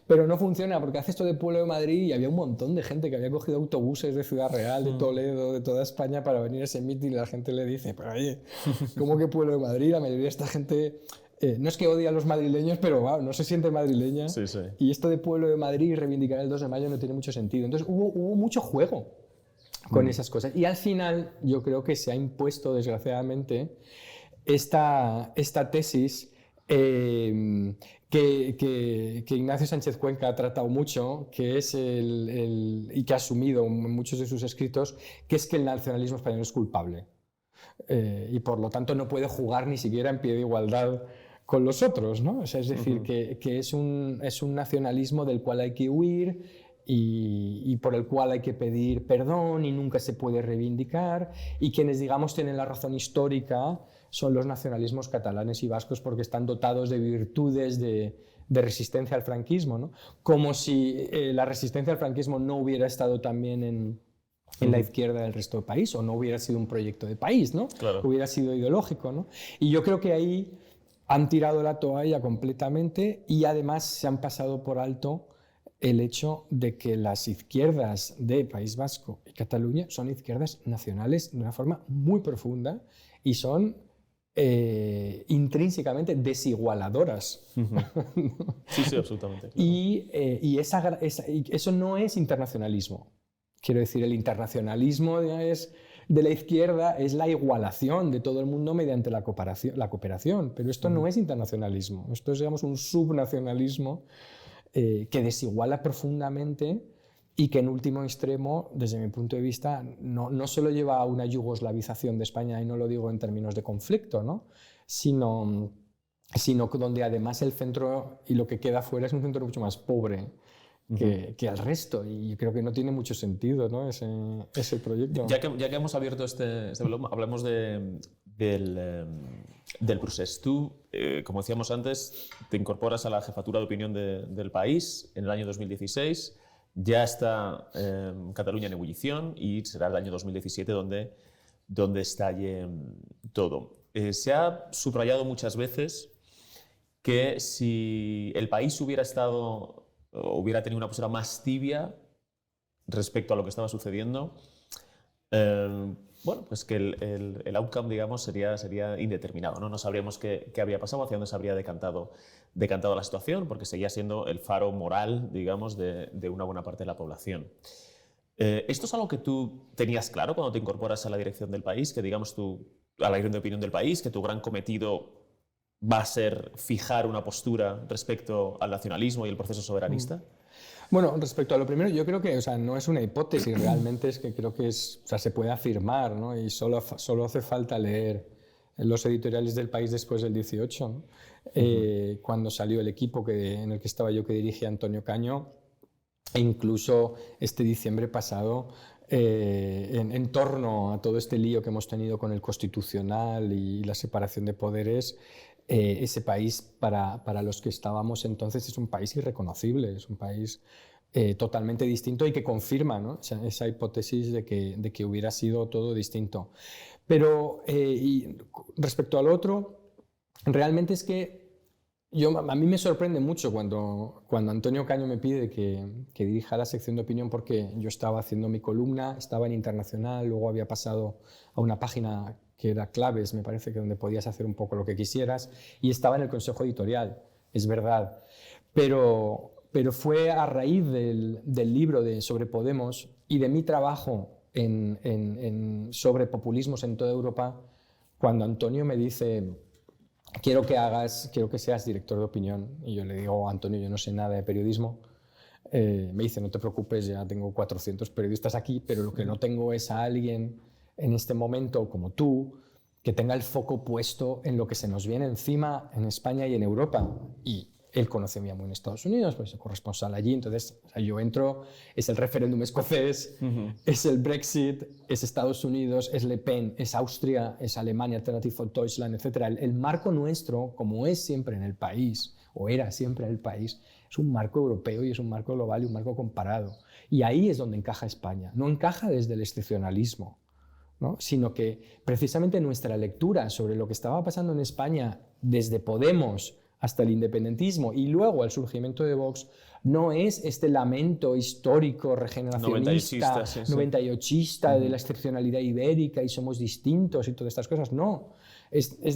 Pero no funciona porque hace esto de Pueblo de Madrid y había un montón de gente que había cogido autobuses de Ciudad Real, de Toledo, de toda España para venir a ese mitin y la gente le dice, pero oye, ¿cómo que Pueblo de Madrid? La mayoría de esta gente no es que odie a los madrileños, pero wow, no se siente madrileña. Sí, sí. Y esto de Pueblo de Madrid y reivindicar el 2 de mayo no tiene mucho sentido. Entonces hubo mucho juego con esas cosas. Y al final yo creo que se ha impuesto, desgraciadamente, esta tesis que Ignacio Sánchez Cuenca ha tratado mucho, que es y que ha asumido en muchos de sus escritos, que es que el nacionalismo español es culpable y por lo tanto no puede jugar ni siquiera en pie de igualdad con los otros, ¿no? O sea, es decir, que es un nacionalismo del cual hay que huir y por el cual hay que pedir perdón y nunca se puede reivindicar, y quienes, digamos, tienen la razón histórica son los nacionalismos catalanes y vascos porque están dotados de virtudes de resistencia al franquismo, ¿no? Como si la resistencia al franquismo no hubiera estado también en la izquierda del resto del país, o no hubiera sido un proyecto de país, ¿no? Claro. Hubiera sido ideológico, ¿no? Y yo creo que ahí han tirado la toalla completamente y además se han pasado por alto el hecho de que las izquierdas de País Vasco y Cataluña son izquierdas nacionales de una forma muy profunda y son intrínsecamente desigualadoras. Sí, sí, absolutamente. Claro. Y eso no es internacionalismo. Quiero decir, el internacionalismo de la izquierda es la igualación de todo el mundo mediante la cooperación, pero esto no es internacionalismo. Esto es, digamos, un subnacionalismo que desiguala profundamente y que en último extremo, desde mi punto de vista, no solo lleva a una yugoslavización de España, y no lo digo en términos de conflicto, ¿no? sino donde además el centro y lo que queda fuera es un centro mucho más pobre que al resto, y yo creo que no tiene mucho sentido, ¿no? ese proyecto. Ya que hemos abierto este blog, hablamos del procés. Tú, como decíamos antes, te incorporas a la jefatura de opinión del país en el año 2016. Ya está Cataluña en ebullición y será el año 2017 donde estalle todo. Se ha subrayado muchas veces que si el país hubiera tenido una postura más tibia respecto a lo que estaba sucediendo, bueno, pues que el outcome, digamos, sería indeterminado, ¿no? No sabríamos qué había pasado, hacia dónde se habría decantado la situación, porque seguía siendo el faro moral, digamos, de una buena parte de la población. ¿Esto es algo que tú tenías claro cuando te incorporas a la dirección del país, que, digamos, a la dirección de opinión del país, que tu gran cometido va a ser fijar una postura respecto al nacionalismo y el proceso soberanista? Bueno, respecto a lo primero, yo creo que, o sea, no es una hipótesis, realmente es que creo que es, o sea, se puede afirmar, ¿no? Y solo hace falta leer los editoriales del País después del 18, ¿no? Cuando salió el equipo en el que estaba yo, que dirige Antonio Caño, e incluso este diciembre pasado, en torno a todo este lío que hemos tenido con el Constitucional y la separación de poderes, ese país, para los que estábamos entonces, es un país irreconocible, es un país totalmente distinto y que confirma, ¿no? esa hipótesis de que hubiera sido todo distinto. Pero y respecto al otro, realmente es que a mí me sorprende mucho cuando Antonio Caño me pide que dirija la sección de opinión, porque yo estaba haciendo mi columna, estaba en Internacional, luego había pasado a una página que era Claves, me parece, que donde podías hacer un poco lo que quisieras, y estaba en el consejo editorial, es verdad. Pero fue a raíz del libro sobre Podemos y de mi trabajo sobre populismos en toda Europa, cuando Antonio me dice: quiero que seas director de opinión. Y yo le digo: Antonio, yo no sé nada de periodismo. Me dice: no te preocupes, ya tengo 400 periodistas aquí, pero lo que no tengo es a alguien en este momento como tú, que tenga el foco puesto en lo que se nos viene encima en España y en Europa. Y él conocía muy en Estados Unidos, pues es corresponsal allí. Entonces, o sea, yo entro, es el referéndum escocés, es el Brexit, es Estados Unidos, es Le Pen, es Austria, es Alemania, Alternative for Deutschland, etc. El marco nuestro, como es siempre en el país, o era siempre en el país, es un marco europeo y es un marco global y un marco comparado. Y ahí es donde encaja España. No encaja desde el excepcionalismo, ¿no? Sino que precisamente nuestra lectura sobre lo que estaba pasando en España desde Podemos hasta el independentismo y luego el surgimiento de Vox no es este lamento histórico regeneracionista, 98ista de la excepcionalidad ibérica y somos distintos y todas estas cosas. No,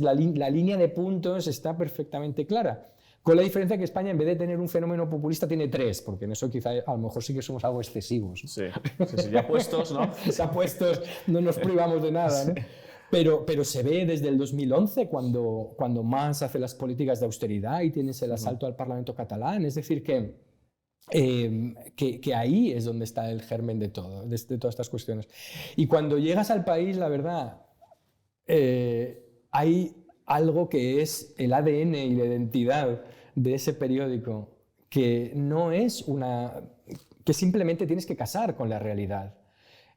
la línea de puntos está perfectamente clara. Con la diferencia que España, en vez de tener un fenómeno populista, tiene 3, porque en eso quizá a lo mejor sí que somos algo excesivos. Sí, ya puestos, ¿no? Ya puestos, no nos privamos de nada, ¿no? Pero se ve desde el 2011, cuando Mas hace las políticas de austeridad y tienes el asalto al Parlamento catalán. Es decir, que ahí es donde está el germen de todo, de todas estas cuestiones. Y cuando llegas al país, la verdad, hay algo que es el ADN y la identidad de ese periódico, que no es que simplemente tienes que casar con la realidad.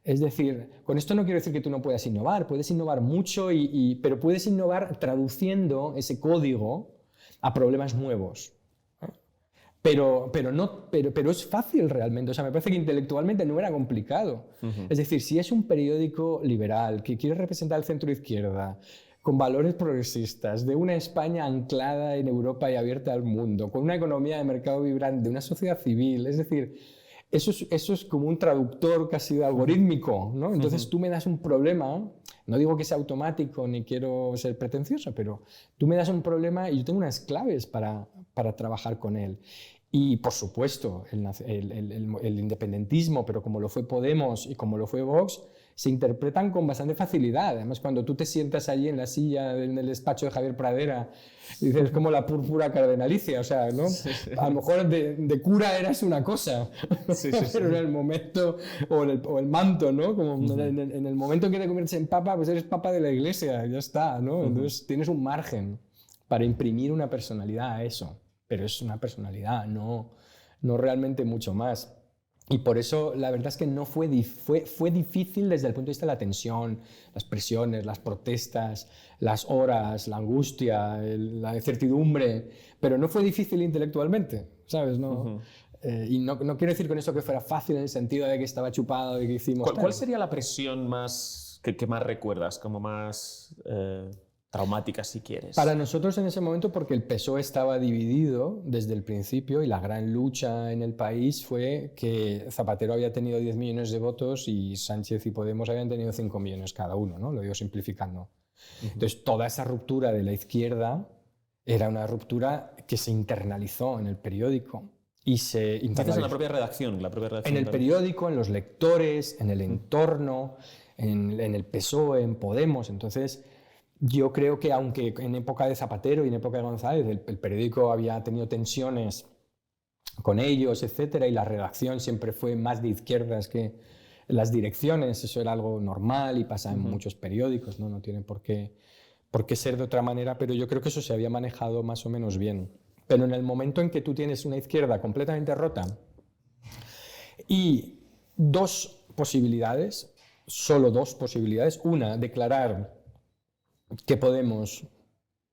Es decir, con esto no quiero decir que tú no puedes innovar mucho, pero puedes innovar traduciendo ese código a problemas nuevos. Pero es fácil realmente, o sea, me parece que intelectualmente no era complicado. Es decir, si es un periódico liberal que quiere representar el centro izquierda, con valores progresistas, de una España anclada en Europa y abierta al mundo, con una economía de mercado vibrante, una sociedad civil, es decir, eso es como un traductor casi algorítmico, ¿no? Entonces tú me das un problema, no digo que sea automático ni quiero ser pretencioso, pero tú me das un problema y yo tengo unas claves para trabajar con él. Y por supuesto, el independentismo, pero como lo fue Podemos y como lo fue Vox, se interpretan con bastante facilidad. Además, cuando tú te sientas allí en la silla en el despacho de Javier Pradera, dices, como la púrpura cardenalicia, o sea, ¿no? Sí. A lo mejor de cura eras una cosa, pero en el momento, o el manto, ¿no? Como en el momento en que te conviertes en papa, pues eres papa de la iglesia, ya está, ¿no? Entonces tienes un margen para imprimir una personalidad a eso, pero es una personalidad, no realmente mucho más. Y por eso la verdad es que no fue difícil desde el punto de vista de la tensión, las presiones, las protestas, las horas, la angustia, la incertidumbre, pero no fue difícil intelectualmente, ¿sabes? ¿No? Y no quiero decir con esto que fuera fácil en el sentido de que estaba chupado y que hicimos... ¿Cuál sería la presión que más recuerdas, como más... traumática, si quieres? Para nosotros en ese momento, porque el PSOE estaba dividido desde el principio y la gran lucha en el país fue que Zapatero había tenido 10 millones de votos y Sánchez y Podemos habían tenido 5 millones cada uno, ¿no? Lo digo simplificando. Entonces, toda esa ruptura de la izquierda era una ruptura que se internalizó en el periódico. Y se internalizó en la propia redacción. En el periódico, en los lectores, en el entorno, en el PSOE, en Podemos. Entonces... yo creo que aunque en época de Zapatero y en época de González el periódico había tenido tensiones con ellos, etcétera, y la redacción siempre fue más de izquierdas que las direcciones, eso era algo normal y pasa en muchos periódicos, ¿no? No tiene por qué ser de otra manera, pero yo creo que eso se había manejado más o menos bien. Pero en el momento en que tú tienes una izquierda completamente rota y dos posibilidades, solo dos posibilidades, una, declarar que Podemos,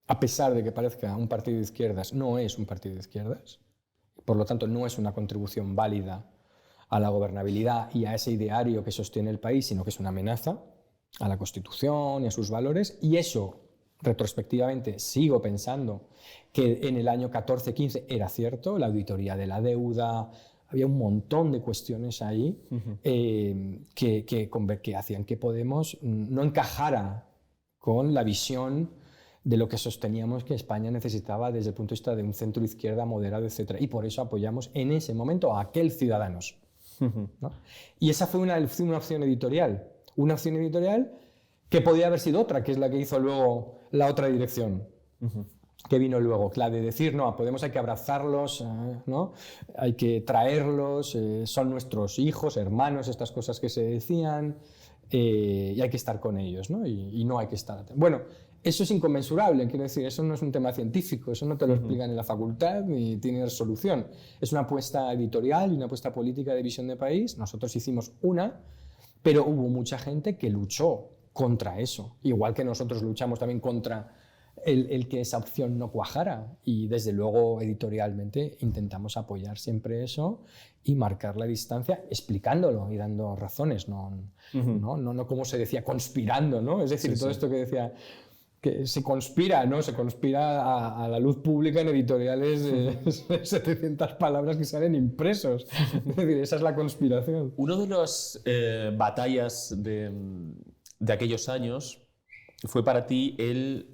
a pesar de que parezca un partido de izquierdas, no es un partido de izquierdas, por lo tanto no es una contribución válida a la gobernabilidad y a ese ideario que sostiene el país, sino que es una amenaza a la Constitución y a sus valores, y eso, retrospectivamente, sigo pensando que en el año 14-15 era cierto, la auditoría de la deuda, había un montón de cuestiones ahí que hacían que Podemos no encajara con la visión de lo que sosteníamos que España necesitaba desde el punto de vista de un centro izquierda moderado, etc. Y por eso apoyamos en ese momento a aquel Ciudadanos, ¿no? Y esa fue una opción editorial. Una opción editorial que podía haber sido otra, que es la que hizo luego la otra dirección, que vino luego, la de decir, no, a Podemos hay que abrazarlos, ¿no? Hay que traerlos, son nuestros hijos, hermanos, estas cosas que se decían, y hay que estar con ellos, ¿no? Y no hay que estar... Bueno, eso es inconmensurable, quiero decir, eso no es un tema científico, eso no te lo explican en la facultad ni tiene resolución. Es una apuesta editorial y una apuesta política de visión de país. Nosotros hicimos una, pero hubo mucha gente que luchó contra eso, igual que nosotros luchamos también contra el que esa opción no cuajara, y desde luego editorialmente intentamos apoyar siempre eso y marcar la distancia explicándolo y dando razones, no como se decía, conspirando, ¿no? Es decir, todo esto que decía que se conspira, ¿no? Se conspira a la luz pública en editoriales de 700 palabras que salen impresos. Es decir, esa es la conspiración. Una de las batallas de aquellos años fue para ti el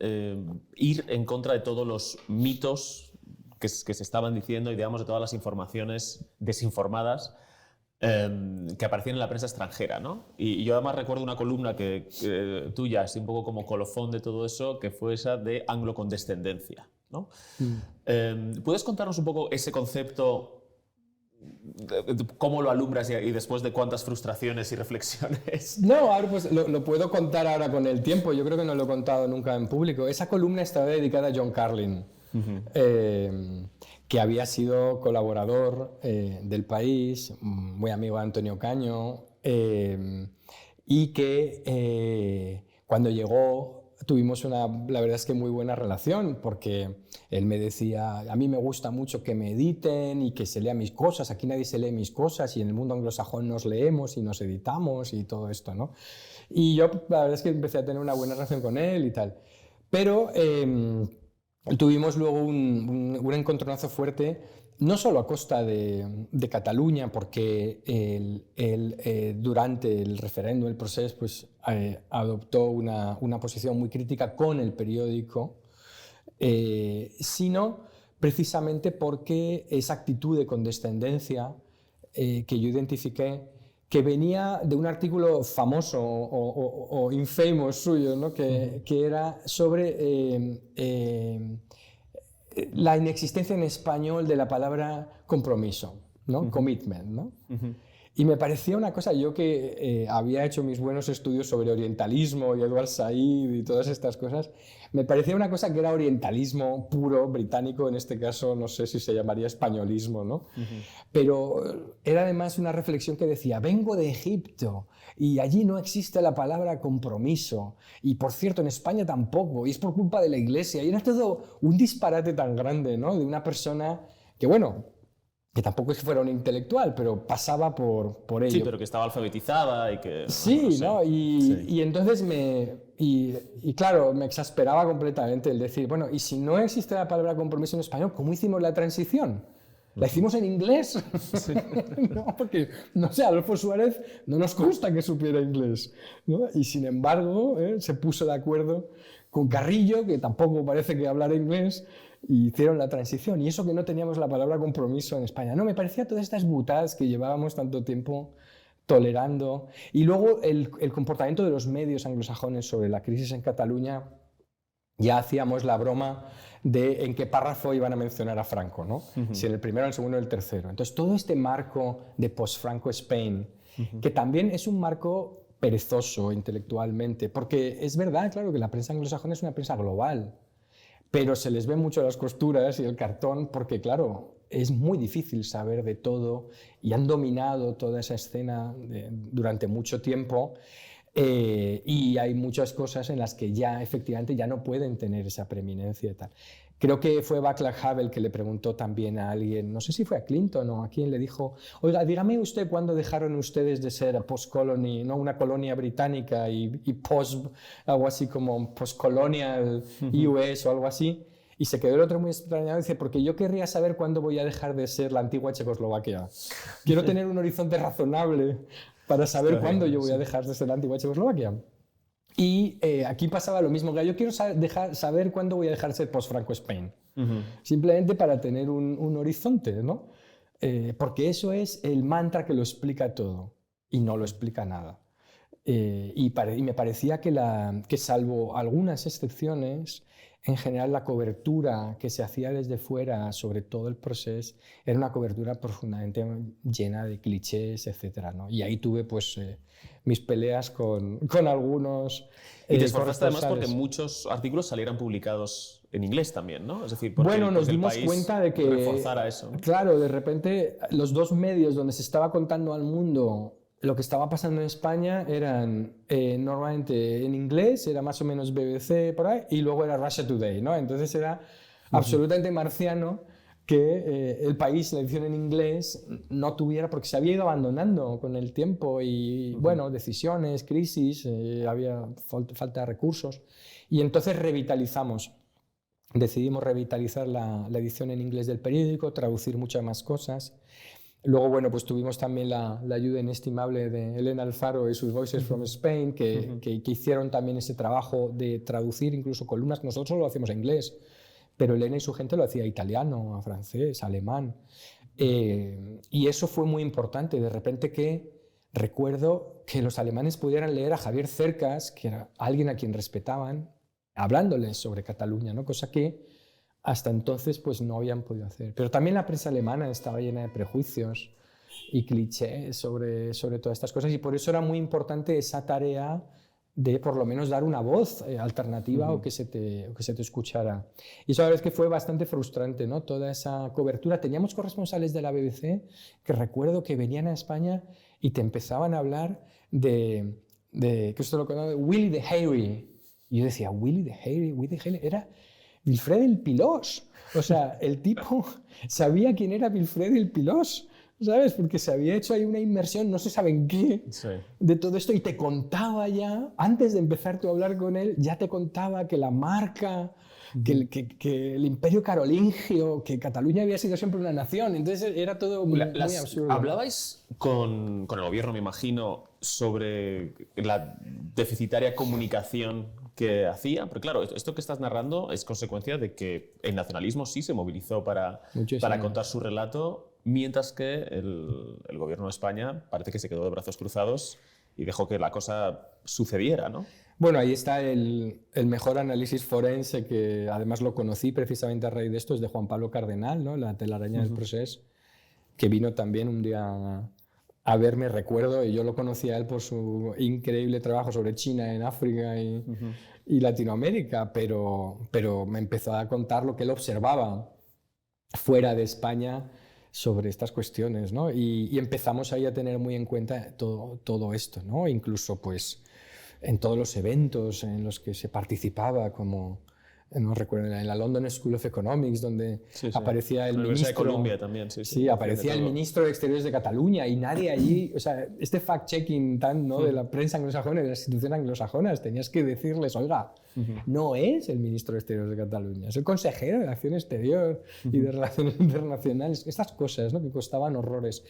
ir en contra de todos los mitos que se estaban diciendo y, digamos, de todas las informaciones desinformadas que aparecían en la prensa extranjera, ¿no? Y yo además recuerdo una columna tuya, así un poco como colofón de todo eso, que fue esa de anglocondescendencia, ¿no? ¿Puedes contarnos un poco ese concepto? ¿Cómo lo alumbras y después de cuántas frustraciones y reflexiones? No, ahora pues lo puedo contar ahora con el tiempo. Yo creo que no lo he contado nunca en público. Esa columna estaba dedicada a John Carlin, que había sido colaborador del País, muy amigo de Antonio Caño, y que cuando llegó tuvimos la verdad es que muy buena relación, porque él me decía, a mí me gusta mucho que me editen y que se lean mis cosas, aquí nadie se lee mis cosas y en el mundo anglosajón nos leemos y nos editamos y todo esto, ¿no? Y yo la verdad es que empecé a tener una buena relación con él y tal. Pero tuvimos luego un encontronazo fuerte, no solo a costa de Cataluña, porque él durante el referéndum, el proceso, pues, adoptó una posición muy crítica con el periódico, sino precisamente porque esa actitud de condescendencia que yo identifiqué, que venía de un artículo famoso o infamous suyo, ¿no? que era sobre la inexistencia en español de la palabra compromiso, ¿no? Commitment, ¿no? Y me parecía una cosa, yo que había hecho mis buenos estudios sobre orientalismo y Edward Said y todas estas cosas, me parecía una cosa que era orientalismo puro, británico, en este caso no sé si se llamaría españolismo, ¿no? Pero era además una reflexión que decía, vengo de Egipto y allí no existe la palabra compromiso, y por cierto en España tampoco, y es por culpa de la Iglesia, y era todo un disparate tan grande, ¿no? De una persona que, bueno, que tampoco es que fuera un intelectual, pero pasaba por ello. Sí, pero que estaba alfabetizada y que... Sí, no sé. ¿no? Y entonces claro, me exasperaba completamente el decir, bueno, y si no existe la palabra compromiso en español, ¿cómo hicimos la transición? ¿La hicimos en inglés? Sí. No, porque, no sé, Adolfo Suárez no nos consta que supiera inglés, ¿no? Y sin embargo, se puso de acuerdo con Carrillo, que tampoco parece que hablara inglés, y hicieron la transición. Y eso que no teníamos la palabra compromiso en España. No, me parecía todas estas butadas que llevábamos tanto tiempo tolerando. Y luego el comportamiento de los medios anglosajones sobre la crisis en Cataluña ya hacíamos la broma de en qué párrafo iban a mencionar a Franco, ¿no? Si en el primero, en el segundo o en el tercero. Entonces, todo este marco de post-Franco Spain, que también es un marco perezoso intelectualmente, porque es verdad, claro, que la prensa anglosajona es una prensa global, pero se les ven mucho las costuras y el cartón porque, claro, es muy difícil saber de todo y han dominado toda esa escena durante mucho tiempo. Y hay muchas cosas en las que ya efectivamente ya no pueden tener esa preeminencia y tal. Creo que fue Václav Havel que le preguntó también a alguien, no sé si fue a Clinton o a quien le dijo, oiga, dígame usted cuándo dejaron ustedes de ser post-colony, ¿no? Una colonia británica y post, algo así como post-colonial US o algo así. Y se quedó el otro muy extrañado y dice, porque yo querría saber cuándo voy a dejar de ser la antigua Checoslovaquia. Quiero tener un horizonte razonable para saber cuándo yo voy a dejar de ser la antigua Checoslovaquia. Y aquí pasaba lo mismo, yo quiero saber cuándo voy a dejar de ser post-Franco Spain. Simplemente para tener un horizonte, ¿no? Porque eso es el mantra que lo explica todo y no lo explica nada. Y me parecía que salvo algunas excepciones, en general la cobertura que se hacía desde fuera sobre todo el proceso era una cobertura profundamente llena de clichés, etc., ¿no? Y ahí tuve pues mis peleas con algunos y te esforzaste además porque muchos artículos salieran publicados en inglés también, ¿no? Es decir, porque, bueno, nos porque dimos cuenta de que reforzara eso, ¿no? Claro, de repente los dos medios donde se estaba contando al mundo lo que estaba pasando en España eran normalmente en inglés, era más o menos BBC por ahí, y luego era Russia Today, ¿no? Entonces era absolutamente marciano que el país, la edición en inglés, no tuviera, porque se había ido abandonando con el tiempo y, bueno, decisiones, crisis, había falta de recursos. Y entonces decidimos revitalizar la edición en inglés del periódico, traducir muchas más cosas. Luego, bueno, pues tuvimos también la ayuda inestimable de Elena Alfaro y sus Voices from Spain, que hicieron también ese trabajo de traducir incluso columnas. Nosotros lo hacíamos en inglés, pero Elena y su gente lo hacía italiano, a francés, alemán. Y eso fue muy importante. De repente recuerdo que los alemanes pudieran leer a Javier Cercas, que era alguien a quien respetaban, hablándoles sobre Cataluña, ¿no? Cosa que hasta entonces pues no habían podido hacer. Pero también la prensa alemana estaba llena de prejuicios y clichés sobre todas estas cosas, y por eso era muy importante esa tarea de por lo menos dar una voz alternativa o que se te escuchara. Y eso la verdad es que fue bastante frustrante, ¿no? Toda esa cobertura. Teníamos corresponsales de la BBC que recuerdo que venían a España y te empezaban a hablar de que esto lo conozco, Willy the Hairy. Y yo decía, Willy the Hairy era Wilfred el Pilós. O sea, el tipo sabía quién era Wilfred el Pilós, ¿sabes? Porque se había hecho ahí una inmersión, no se sabe en qué, de todo esto, y te contaba ya, antes de empezar tú a hablar con él, ya te contaba que la marca, que el imperio carolingio, que Cataluña había sido siempre una nación. Entonces era todo muy absurdo. ¿Hablabais con el gobierno, me imagino, sobre la deficitaria comunicación que hacía? Porque claro, esto que estás narrando es consecuencia de que el nacionalismo sí se movilizó para contar su relato, mientras que el gobierno de España parece que se quedó de brazos cruzados y dejó que la cosa sucediera, ¿no? Bueno, ahí está el mejor análisis forense, que además lo conocí precisamente a raíz de esto, es de Juan Pablo Cardenal, ¿no? La telaraña del proceso, que vino también un día a verme, recuerdo, y yo lo conocía a él por su increíble trabajo sobre China en África y Latinoamérica, pero me empezó a contar lo que él observaba fuera de España sobre estas cuestiones, ¿no? Y empezamos ahí a tener muy en cuenta todo esto, ¿no? Incluso pues en todos los eventos en los que se participaba, como no recuerdo, en la London School of Economics, donde aparecía el ministro de Columbia también, aparecía el ministro de Exteriores de Cataluña, y nadie allí, o sea, este fact-checking tan, ¿no? de la prensa anglosajona y de las instituciones anglosajonas, tenías que decirles, oiga, no es el ministro de Exteriores de Cataluña, es el consejero de Acción Exterior y de Relaciones Internacionales, estas cosas, ¿no? que costaban horrores.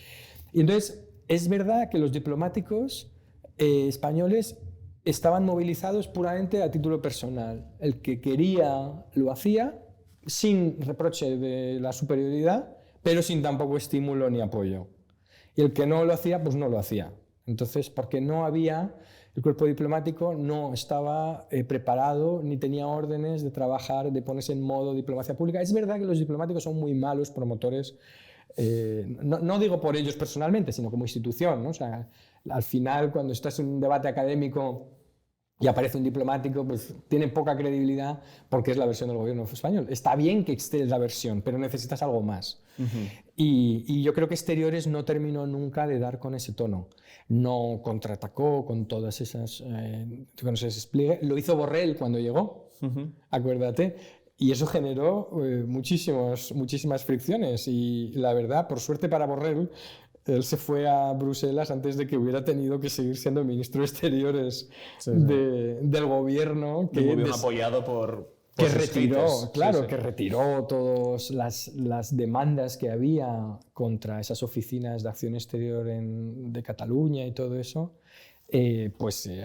Y entonces, es verdad que los diplomáticos españoles estaban movilizados puramente a título personal. El que quería lo hacía, sin reproche de la superioridad, pero sin tampoco estímulo ni apoyo. Y el que no lo hacía, pues no lo hacía. Entonces, porque no había el cuerpo diplomático no estaba preparado ni tenía órdenes de trabajar, de ponerse en modo diplomacia pública. Es verdad que los diplomáticos son muy malos promotores, no digo por ellos personalmente, sino como institución, ¿no? O sea, al final, cuando estás en un debate académico y aparece un diplomático, pues tiene poca credibilidad porque es la versión del gobierno español. Está bien que esté la versión, pero necesitas algo más. Y yo creo que Exteriores no terminó nunca de dar con ese tono. No contraatacó con todas esas con ese despliegue. Lo hizo Borrell cuando llegó, acuérdate. Y eso generó muchísimas fricciones. Y la verdad, por suerte para Borrell, él se fue a Bruselas antes de que hubiera tenido que seguir siendo ministro de Exteriores del gobierno. Un gobierno apoyado por que retiró, claro, que retiró todas las demandas que había contra esas oficinas de acción exterior de Cataluña y todo eso.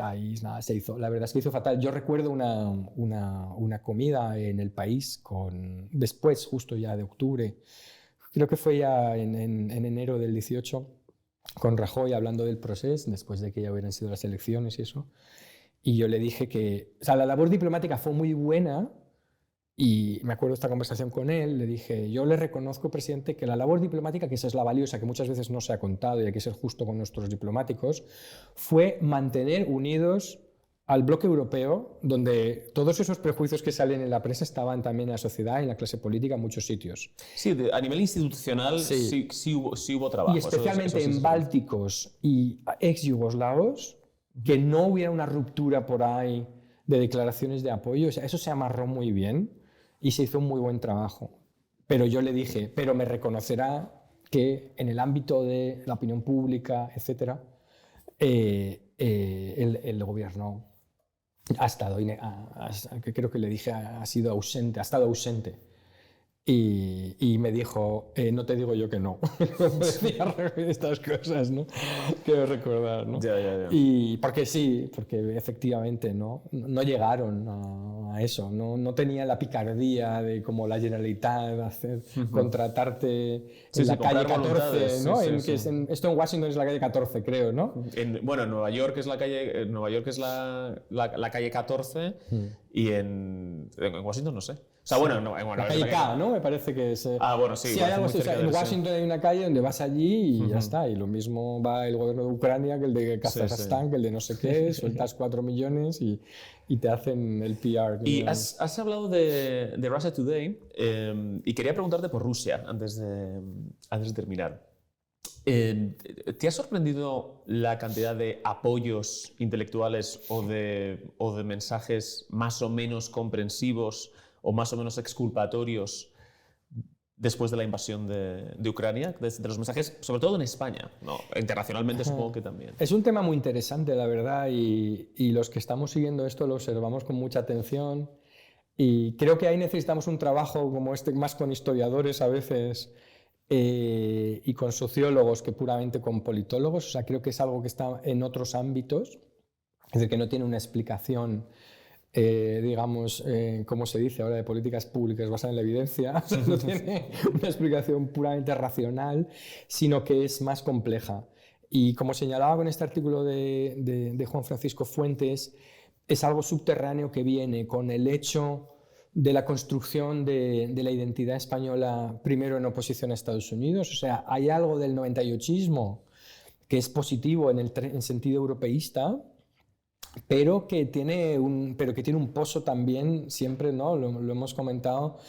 Ahí nada, se hizo. La verdad es que hizo fatal. Yo recuerdo una comida en El País, después, justo ya de octubre, creo que fue ya en enero del 18, con Rajoy hablando del proceso, después de que ya hubieran sido las elecciones y eso. Y yo le dije que, o sea, la labor diplomática fue muy buena. Y me acuerdo de esta conversación con él, le dije, yo le reconozco, presidente, que la labor diplomática, que esa es la valiosa, que muchas veces no se ha contado y hay que ser justo con nuestros diplomáticos, fue mantener unidos al bloque europeo, donde todos esos prejuicios que salen en la prensa estaban también en la sociedad, en la clase política, en muchos sitios. Sí, a nivel institucional sí hubo trabajo. Y especialmente en bálticos y ex-yugoslavos, que no hubiera una ruptura por ahí de declaraciones de apoyo. O sea, eso se amarró muy bien. Y se hizo un muy buen trabajo. Pero yo le dije, pero me reconocerá que en el ámbito de la opinión pública, etc., el gobierno ha estado, que creo que le dije, ha estado ausente. Y me dijo, no te digo yo que no. Decía estas cosas, ¿no? Quiero recordar, ¿no? Ya. Y porque efectivamente no llegaron a eso. No tenían la picardía de como la Generalitat hacer contratarte en la calle 14, ¿no? Esto en Washington es la calle 14, creo, ¿no? En Nueva York es la calle, la calle 14 y en Washington no sé. O sea, la calle K, ¿no? Me parece que es... bueno, sí. Sí, hay algo así. O sea, en Washington hay una calle donde vas allí y ya está. Y lo mismo va el gobierno de Ucrania que el de Kazajstán, que el de no sé qué. Sueltas 4 millones y te hacen el PR. Y has hablado de Russia Today y quería preguntarte por Rusia antes de terminar. ¿Te ha sorprendido la cantidad de apoyos intelectuales o de mensajes más o menos comprensivos o más o menos exculpatorios después de la invasión de Ucrania, de los mensajes, sobre todo en España, ¿no? Internacionalmente supongo que también? Es un tema muy interesante, la verdad, y los que estamos siguiendo esto lo observamos con mucha atención, y creo que ahí necesitamos un trabajo como este, más con historiadores a veces, y con sociólogos que puramente con politólogos. O sea, creo que es algo que está en otros ámbitos, es decir, que no tiene una explicación digamos, como se dice ahora, de políticas públicas basadas en la evidencia. O sea, no tiene una explicación puramente racional, sino que es más compleja. Y como señalaba con este artículo de Juan Francisco Fuentes, es algo subterráneo que viene con el hecho de la construcción de la identidad española, primero en oposición a Estados Unidos. O sea, hay algo del 98ismo que es positivo en sentido europeísta, pero que tiene un pozo también, siempre, ¿no? Lo hemos comentado,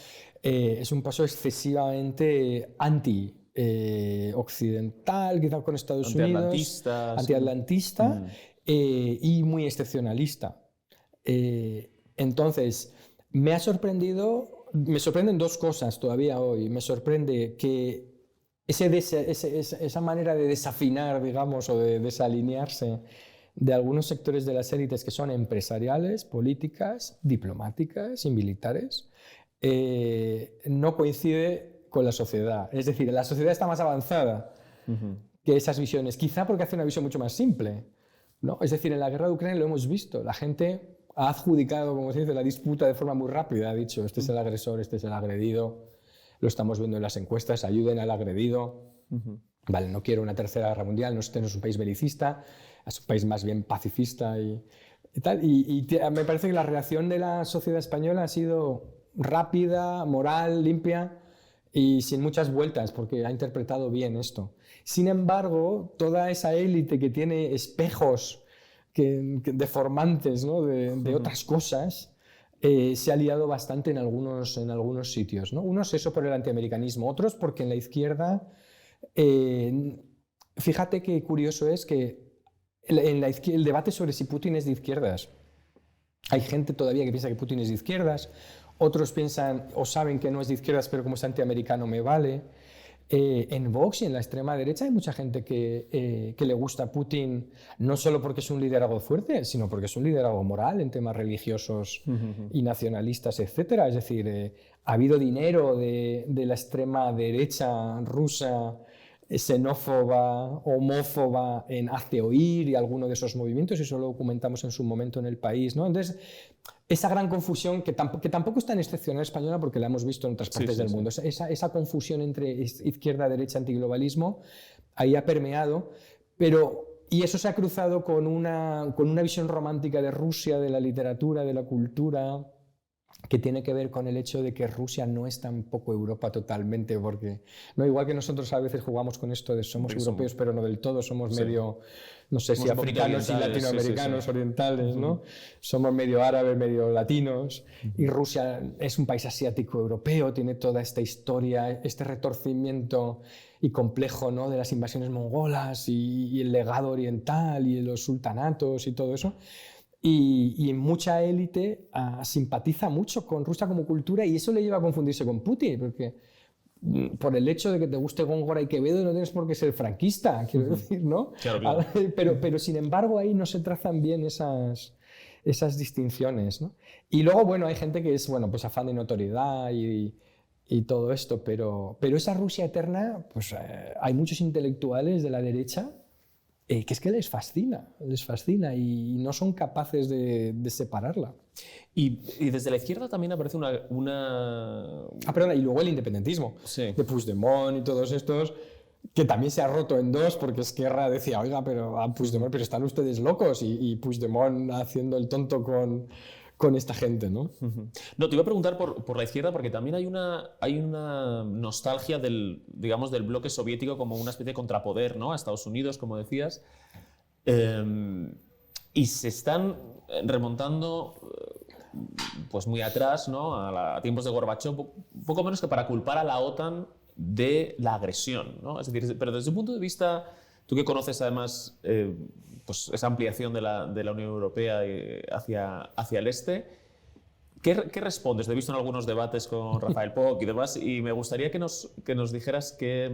es un pozo excesivamente anti-occidental, quizá con Estados Unidos, antiatlantista y muy excepcionalista. Entonces, me sorprenden dos cosas todavía hoy. Me sorprende que esa manera de desafinar, digamos, o de desalinearse de algunos sectores de las élites que son empresariales, políticas, diplomáticas y militares, no coincide con la sociedad. Es decir, la sociedad está más avanzada que esas visiones, quizá porque hace una visión mucho más simple, ¿no? Es decir, en la guerra de Ucrania lo hemos visto, la gente ha adjudicado, como se dice, la disputa de forma muy rápida, ha dicho, este es el agresor, este es el agredido, lo estamos viendo en las encuestas, ayuden al agredido, vale, no quiero una tercera guerra mundial, este no es un país belicista, es un país más bien pacifista y tal. Me parece que la reacción de la sociedad española ha sido rápida, moral, limpia y sin muchas vueltas, porque ha interpretado bien esto. Sin embargo, toda esa élite que tiene espejos deformantes, ¿no? de otras cosas, se ha liado bastante en algunos sitios, ¿no? Unos eso por el antiamericanismo, otros porque en la izquierda, fíjate qué curioso es que el debate sobre si Putin es de izquierdas, hay gente todavía que piensa que Putin es de izquierdas, otros piensan o saben que no es de izquierdas, pero como es antiamericano me vale. En Vox y en la extrema derecha hay mucha gente que le gusta a Putin no solo porque es un liderazgo fuerte, sino porque es un liderazgo moral en temas religiosos y nacionalistas, etc. Es decir, ha habido dinero de la extrema derecha rusa xenófoba, homófoba en Hazte Oír y alguno de esos movimientos, y eso lo documentamos en su momento en El País, ¿no? Entonces, esa gran confusión, que tampoco es tan excepcional española porque la hemos visto en otras partes del mundo, esa confusión entre izquierda, derecha, antiglobalismo, ahí ha permeado, y eso se ha cruzado con una visión romántica de Rusia, de la literatura, de la cultura, que tiene que ver con el hecho de que Rusia no es tampoco Europa totalmente, porque no, igual que nosotros a veces jugamos con esto de somos europeos, pero no del todo, somos medio, no sé si africanos y latinoamericanos, orientales, ¿no? Somos medio árabes, medio latinos, y Rusia es un país asiático europeo, tiene toda esta historia, este retorcimiento y complejo, ¿no? de las invasiones mongolas y el legado oriental y los sultanatos y todo eso. Y mucha élite simpatiza mucho con Rusia como cultura y eso le lleva a confundirse con Putin, porque por el hecho de que te guste Góngora y Quevedo no tienes por qué ser franquista, quiero decir, ¿no? Claro. Pero sin embargo ahí no se trazan bien esas distinciones, ¿no? Y luego, bueno, hay gente que es, bueno, pues afán de notoriedad y todo esto, pero esa Rusia eterna, pues hay muchos intelectuales de la derecha que es que les fascina y no son capaces de separarla. Y desde la izquierda también aparece una... Perdona, y luego el independentismo, de Puigdemont y todos estos, que también se ha roto en dos, porque Esquerra decía, oiga, pero a Puigdemont, pero están ustedes locos, y Puigdemont haciendo el tonto con esta gente, ¿no? No, te iba a preguntar por la izquierda, porque también hay una nostalgia del bloque soviético como una especie de contrapoder, ¿no? A Estados Unidos, como decías. Y se están remontando pues muy atrás, ¿no? A tiempos de Gorbachov, un poco menos que para culpar a la OTAN de la agresión, ¿no? Es decir, pero desde un punto de vista, tú que conoces además pues esa ampliación de la Unión Europea hacia el este, ¿qué respondes? Te he visto en algunos debates con Rafael Poch y demás, y me gustaría que nos dijeras qué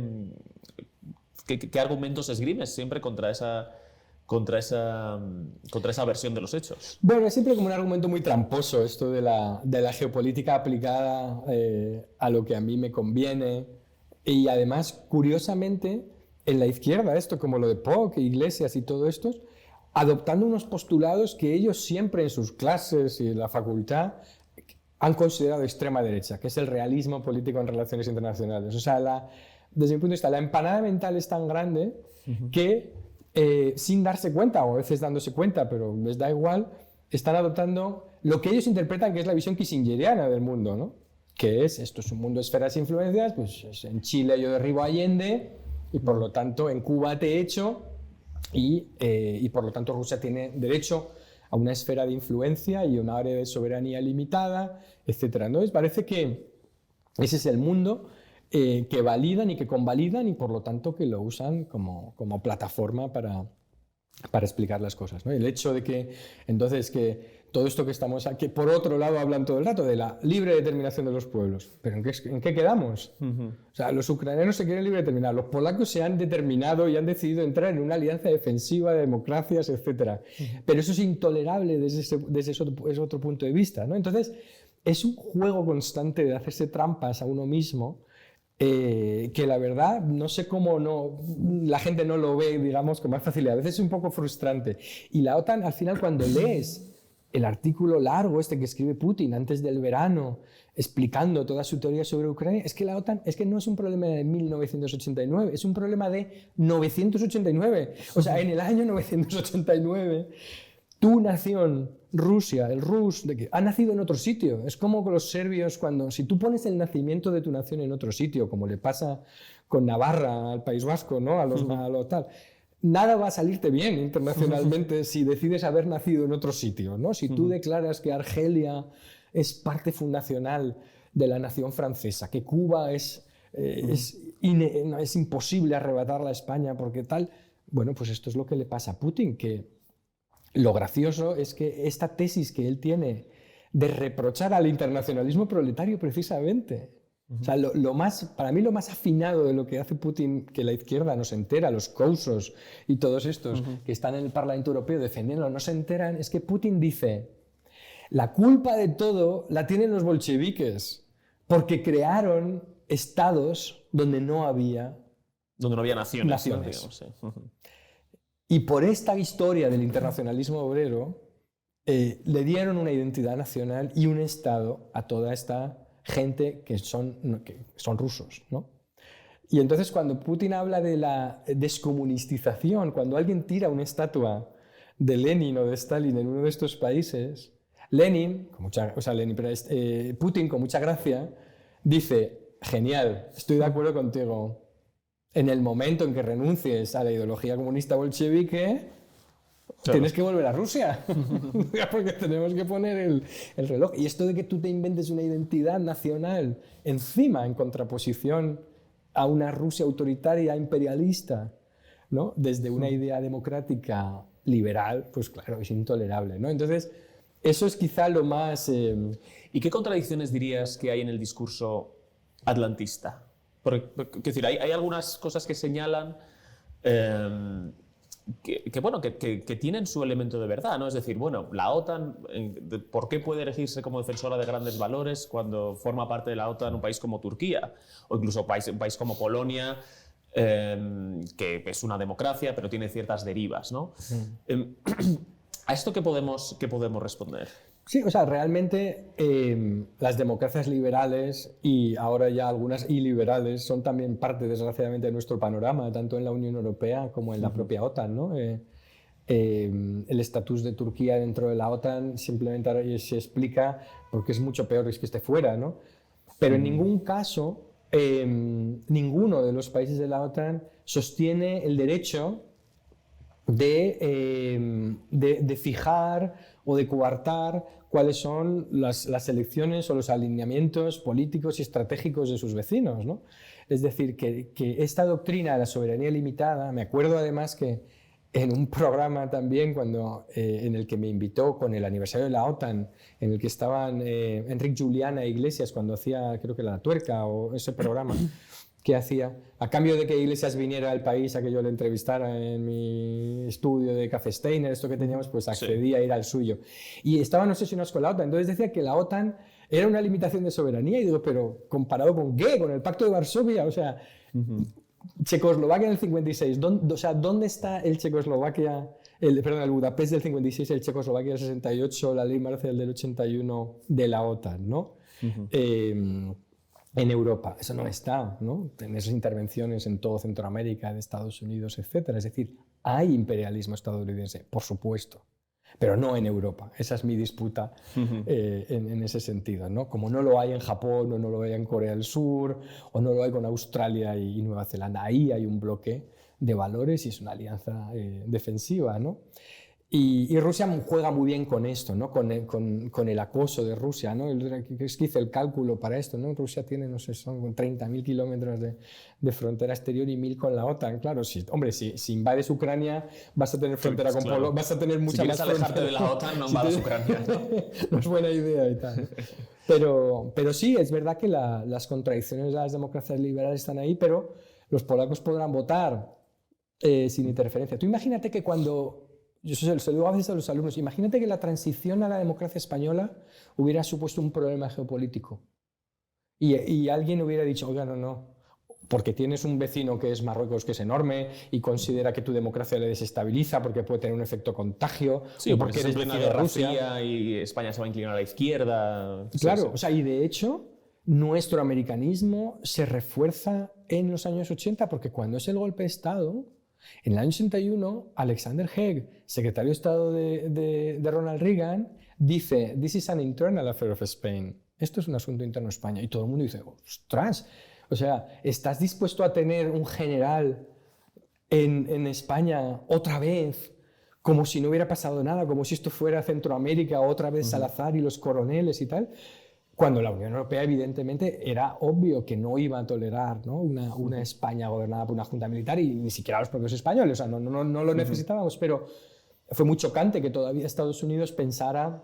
argumentos esgrimes siempre contra esa versión de los hechos. Bueno, es siempre como un argumento muy tramposo esto de la geopolítica aplicada a lo que a mí me conviene, y además, curiosamente, en la izquierda, esto como lo de Poch, Iglesias y todo esto, adoptando unos postulados que ellos siempre en sus clases y en la facultad han considerado extrema derecha, que es el realismo político en relaciones internacionales. O sea, desde mi punto de vista, la empanada mental es tan grande que sin darse cuenta, o a veces dándose cuenta, pero les da igual, están adoptando lo que ellos interpretan que es la visión kissingeriana del mundo, ¿no? Que esto es un mundo de esferas e influencias, pues en Chile yo derribo a Allende, y por lo tanto en Cuba te echo, y por lo tanto Rusia tiene derecho a una esfera de influencia y una área de soberanía limitada, etc. Entonces parece que ese es el mundo que validan y que convalidan, y por lo tanto que lo usan como plataforma para explicar las cosas, ¿no? El hecho de que entonces que todo esto que estamos aquí, por otro lado hablan todo el rato de la libre determinación de los pueblos, pero ¿en qué quedamos? O sea, los ucranianos se quieren libre determinar, los polacos se han determinado y han decidido entrar en una alianza defensiva de democracias, etc. Pero eso es intolerable desde ese otro punto de vista, ¿no? Entonces es un juego constante de hacerse trampas a uno mismo, que la verdad no sé cómo la gente no lo ve, digamos, con más facilidad. A veces es un poco frustrante. Y la OTAN, al final, cuando lees el artículo largo este que escribe Putin antes del verano, explicando toda su teoría sobre Ucrania, es que la OTAN es que no es un problema de 1989, es un problema de 989. O sea, en el año 989, tu nación, Rusia, el Rus, ha nacido en otro sitio. Es como con los serbios cuando, si tú pones el nacimiento de tu nación en otro sitio, como le pasa con Navarra al País Vasco, ¿no? a los tal, nada va a salirte bien internacionalmente si decides haber nacido en otro sitio, ¿no? Si tú declaras que Argelia es parte fundacional de la nación francesa, que Cuba es imposible arrebatarla a España porque tal, bueno, pues esto es lo que le pasa a Putin, que lo gracioso es que esta tesis que él tiene de reprochar al internacionalismo proletario precisamente, o sea, para mí lo más afinado de lo que hace Putin, que la izquierda no se entera, los Kousos y todos estos que están en el Parlamento Europeo defendiendo, no se enteran, es que Putin dice, la culpa de todo la tienen los bolcheviques, porque crearon estados donde no había naciones. ¿No? Digamos, sí. Y por esta historia del internacionalismo obrero, le dieron una identidad nacional y un estado a toda esta gente que son rusos, ¿no? Y entonces cuando Putin habla de la descomunistización, cuando alguien tira una estatua de Lenin o de Stalin en uno de estos países, Putin con mucha gracia dice, genial, estoy de acuerdo contigo, en el momento en que renuncies a la ideología comunista bolchevique, tienes que volver a Rusia, porque tenemos que poner el reloj. Y esto de que tú te inventes una identidad nacional encima, en contraposición a una Rusia autoritaria, imperialista, ¿no? Desde una idea democrática liberal, pues claro, es intolerable, ¿no? Entonces, eso es quizá lo más... ¿Y qué contradicciones dirías que hay en el discurso atlantista? Porque, es decir, hay algunas cosas que señalan... Que tienen su elemento de verdad, ¿no? Es decir, bueno, la OTAN, ¿por qué puede elegirse como defensora de grandes valores cuando forma parte de la OTAN un país como Turquía? O incluso un país como Polonia, que es una democracia, pero tiene ciertas derivas, ¿no? ¿A esto qué podemos responder? Sí, o sea, realmente las democracias liberales y ahora ya algunas iliberales son también parte, desgraciadamente, de nuestro panorama, tanto en la Unión Europea como en la propia OTAN, ¿no? El estatus de Turquía dentro de la OTAN simplemente se explica porque es mucho peor que esté fuera, ¿no? Pero en ningún caso, ninguno de los países de la OTAN sostiene el derecho de fijar o de coartar cuáles son las elecciones o los alineamientos políticos y estratégicos de sus vecinos, ¿no? Es decir, que esta doctrina de la soberanía limitada, me acuerdo además que en un programa también en el que me invitó con el aniversario de la OTAN, en el que estaban Enric Juliana e Iglesias cuando hacía, creo que La Tuerca o ese programa, que hacía, a cambio de que Iglesias viniera al país a que yo le entrevistara en mi estudio de Café Steiner, esto que teníamos, pues accedía a ir al suyo. Y estaban obsesionados con la OTAN, entonces decía que la OTAN era una limitación de soberanía, y digo, pero ¿comparado con qué? ¿Con el Pacto de Varsovia? O sea, Checoslovaquia en el 56, ¿dónde está el Checoslovaquia, el Budapest del 56, el Checoslovaquia del 68, la ley marcial del 81 de la OTAN, ¿no? En Europa, eso no está, ¿no? En esas intervenciones en todo Centroamérica, de Estados Unidos, etc. Es decir, hay imperialismo estadounidense, por supuesto, pero no en Europa. Esa es mi disputa en ese sentido, ¿no? Como no lo hay en Japón, o no lo hay en Corea del Sur, o no lo hay con Australia y Nueva Zelanda. Ahí hay un bloque de valores y es una alianza defensiva, ¿no? Y Rusia juega muy bien con esto, ¿no? Con el acoso de Rusia, ¿no? Es que hice el cálculo para esto, ¿no? Rusia tiene, no sé, son 30.000 kilómetros de frontera exterior y 1.000 con la OTAN. Claro, si invades Ucrania, vas a tener frontera con Polonia, vas a tener mucha más frontera. Si quieres alejarte de la OTAN, no invades Ucrania. No es buena idea y tal. Pero sí, es verdad que las contradicciones de las democracias liberales están ahí, pero los polacos podrán votar sin interferencia. Tú imagínate que cuando... Yo se lo digo a veces a los alumnos, imagínate que la transición a la democracia española hubiera supuesto un problema geopolítico y alguien hubiera dicho, oiga, no, porque tienes un vecino que es Marruecos, que es enorme, y considera que tu democracia le desestabiliza porque puede tener un efecto contagio, sí, o porque eres es vecino una de guerra Rusia. fría y España se va a inclinar a la izquierda. Claro, Sí, sí. o sea, y de hecho, nuestro americanismo se refuerza en los años 80 porque cuando es el golpe de Estado, en el año 81, Alexander Haig, secretario de Estado de Ronald Reagan, dice: "This is an internal affair of Spain". Esto es un asunto interno de España. Y todo el mundo dice: "Ostras, o sea, ¿estás dispuesto a tener un general en España otra vez, como si no hubiera pasado nada, como si esto fuera Centroamérica, otra vez Salazar y los coroneles y tal?". Cuando la Unión Europea, evidentemente, era obvio que no iba a tolerar, ¿no?, una España gobernada por una junta militar, y ni siquiera los propios españoles, o sea, no lo necesitábamos, pero fue muy chocante que todavía Estados Unidos pensara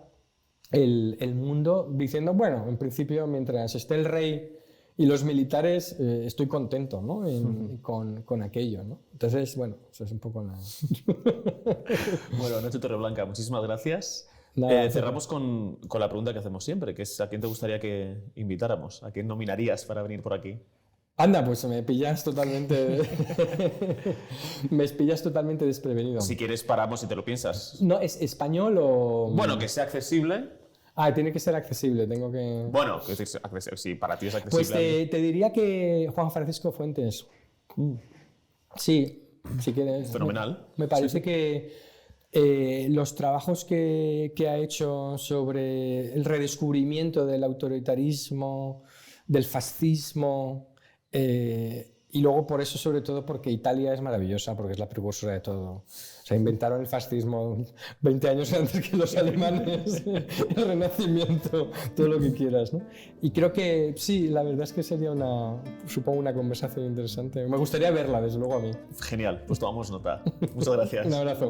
el mundo diciendo: bueno, en principio, mientras esté el rey y los militares, estoy contento, ¿no?, con aquello, ¿no? Entonces, bueno, eso es un poco la... Bueno, Nacho Torreblanca, muchísimas gracias. Nada, Cerramos con la pregunta que hacemos siempre, que es: ¿a quién te gustaría que invitáramos? ¿A quién nominarías para venir por aquí? Anda, pues me pillas totalmente... me pillas totalmente desprevenido. Si quieres, paramos y te lo piensas. No, ¿es español o...? Bueno, que sea accesible. Ah, tiene que ser accesible, tengo que... Bueno, que es accesible. Si para ti es accesible. Pues te diría que Juan Francisco Fuentes. Sí, si quieres. Fenomenal. Me parece Sí. que los trabajos que ha hecho sobre el redescubrimiento del autoritarismo, del fascismo, y luego por eso, sobre todo, porque Italia es maravillosa, porque es la precursora de todo. O sea, inventaron el fascismo 20 años antes que los alemanes, el Renacimiento, todo lo que quieras, ¿no? Y creo que sí, la verdad es que sería supongo, una conversación interesante. Me gustaría verla, desde luego, a mí. Genial, pues tomamos nota. Muchas gracias. Un abrazo.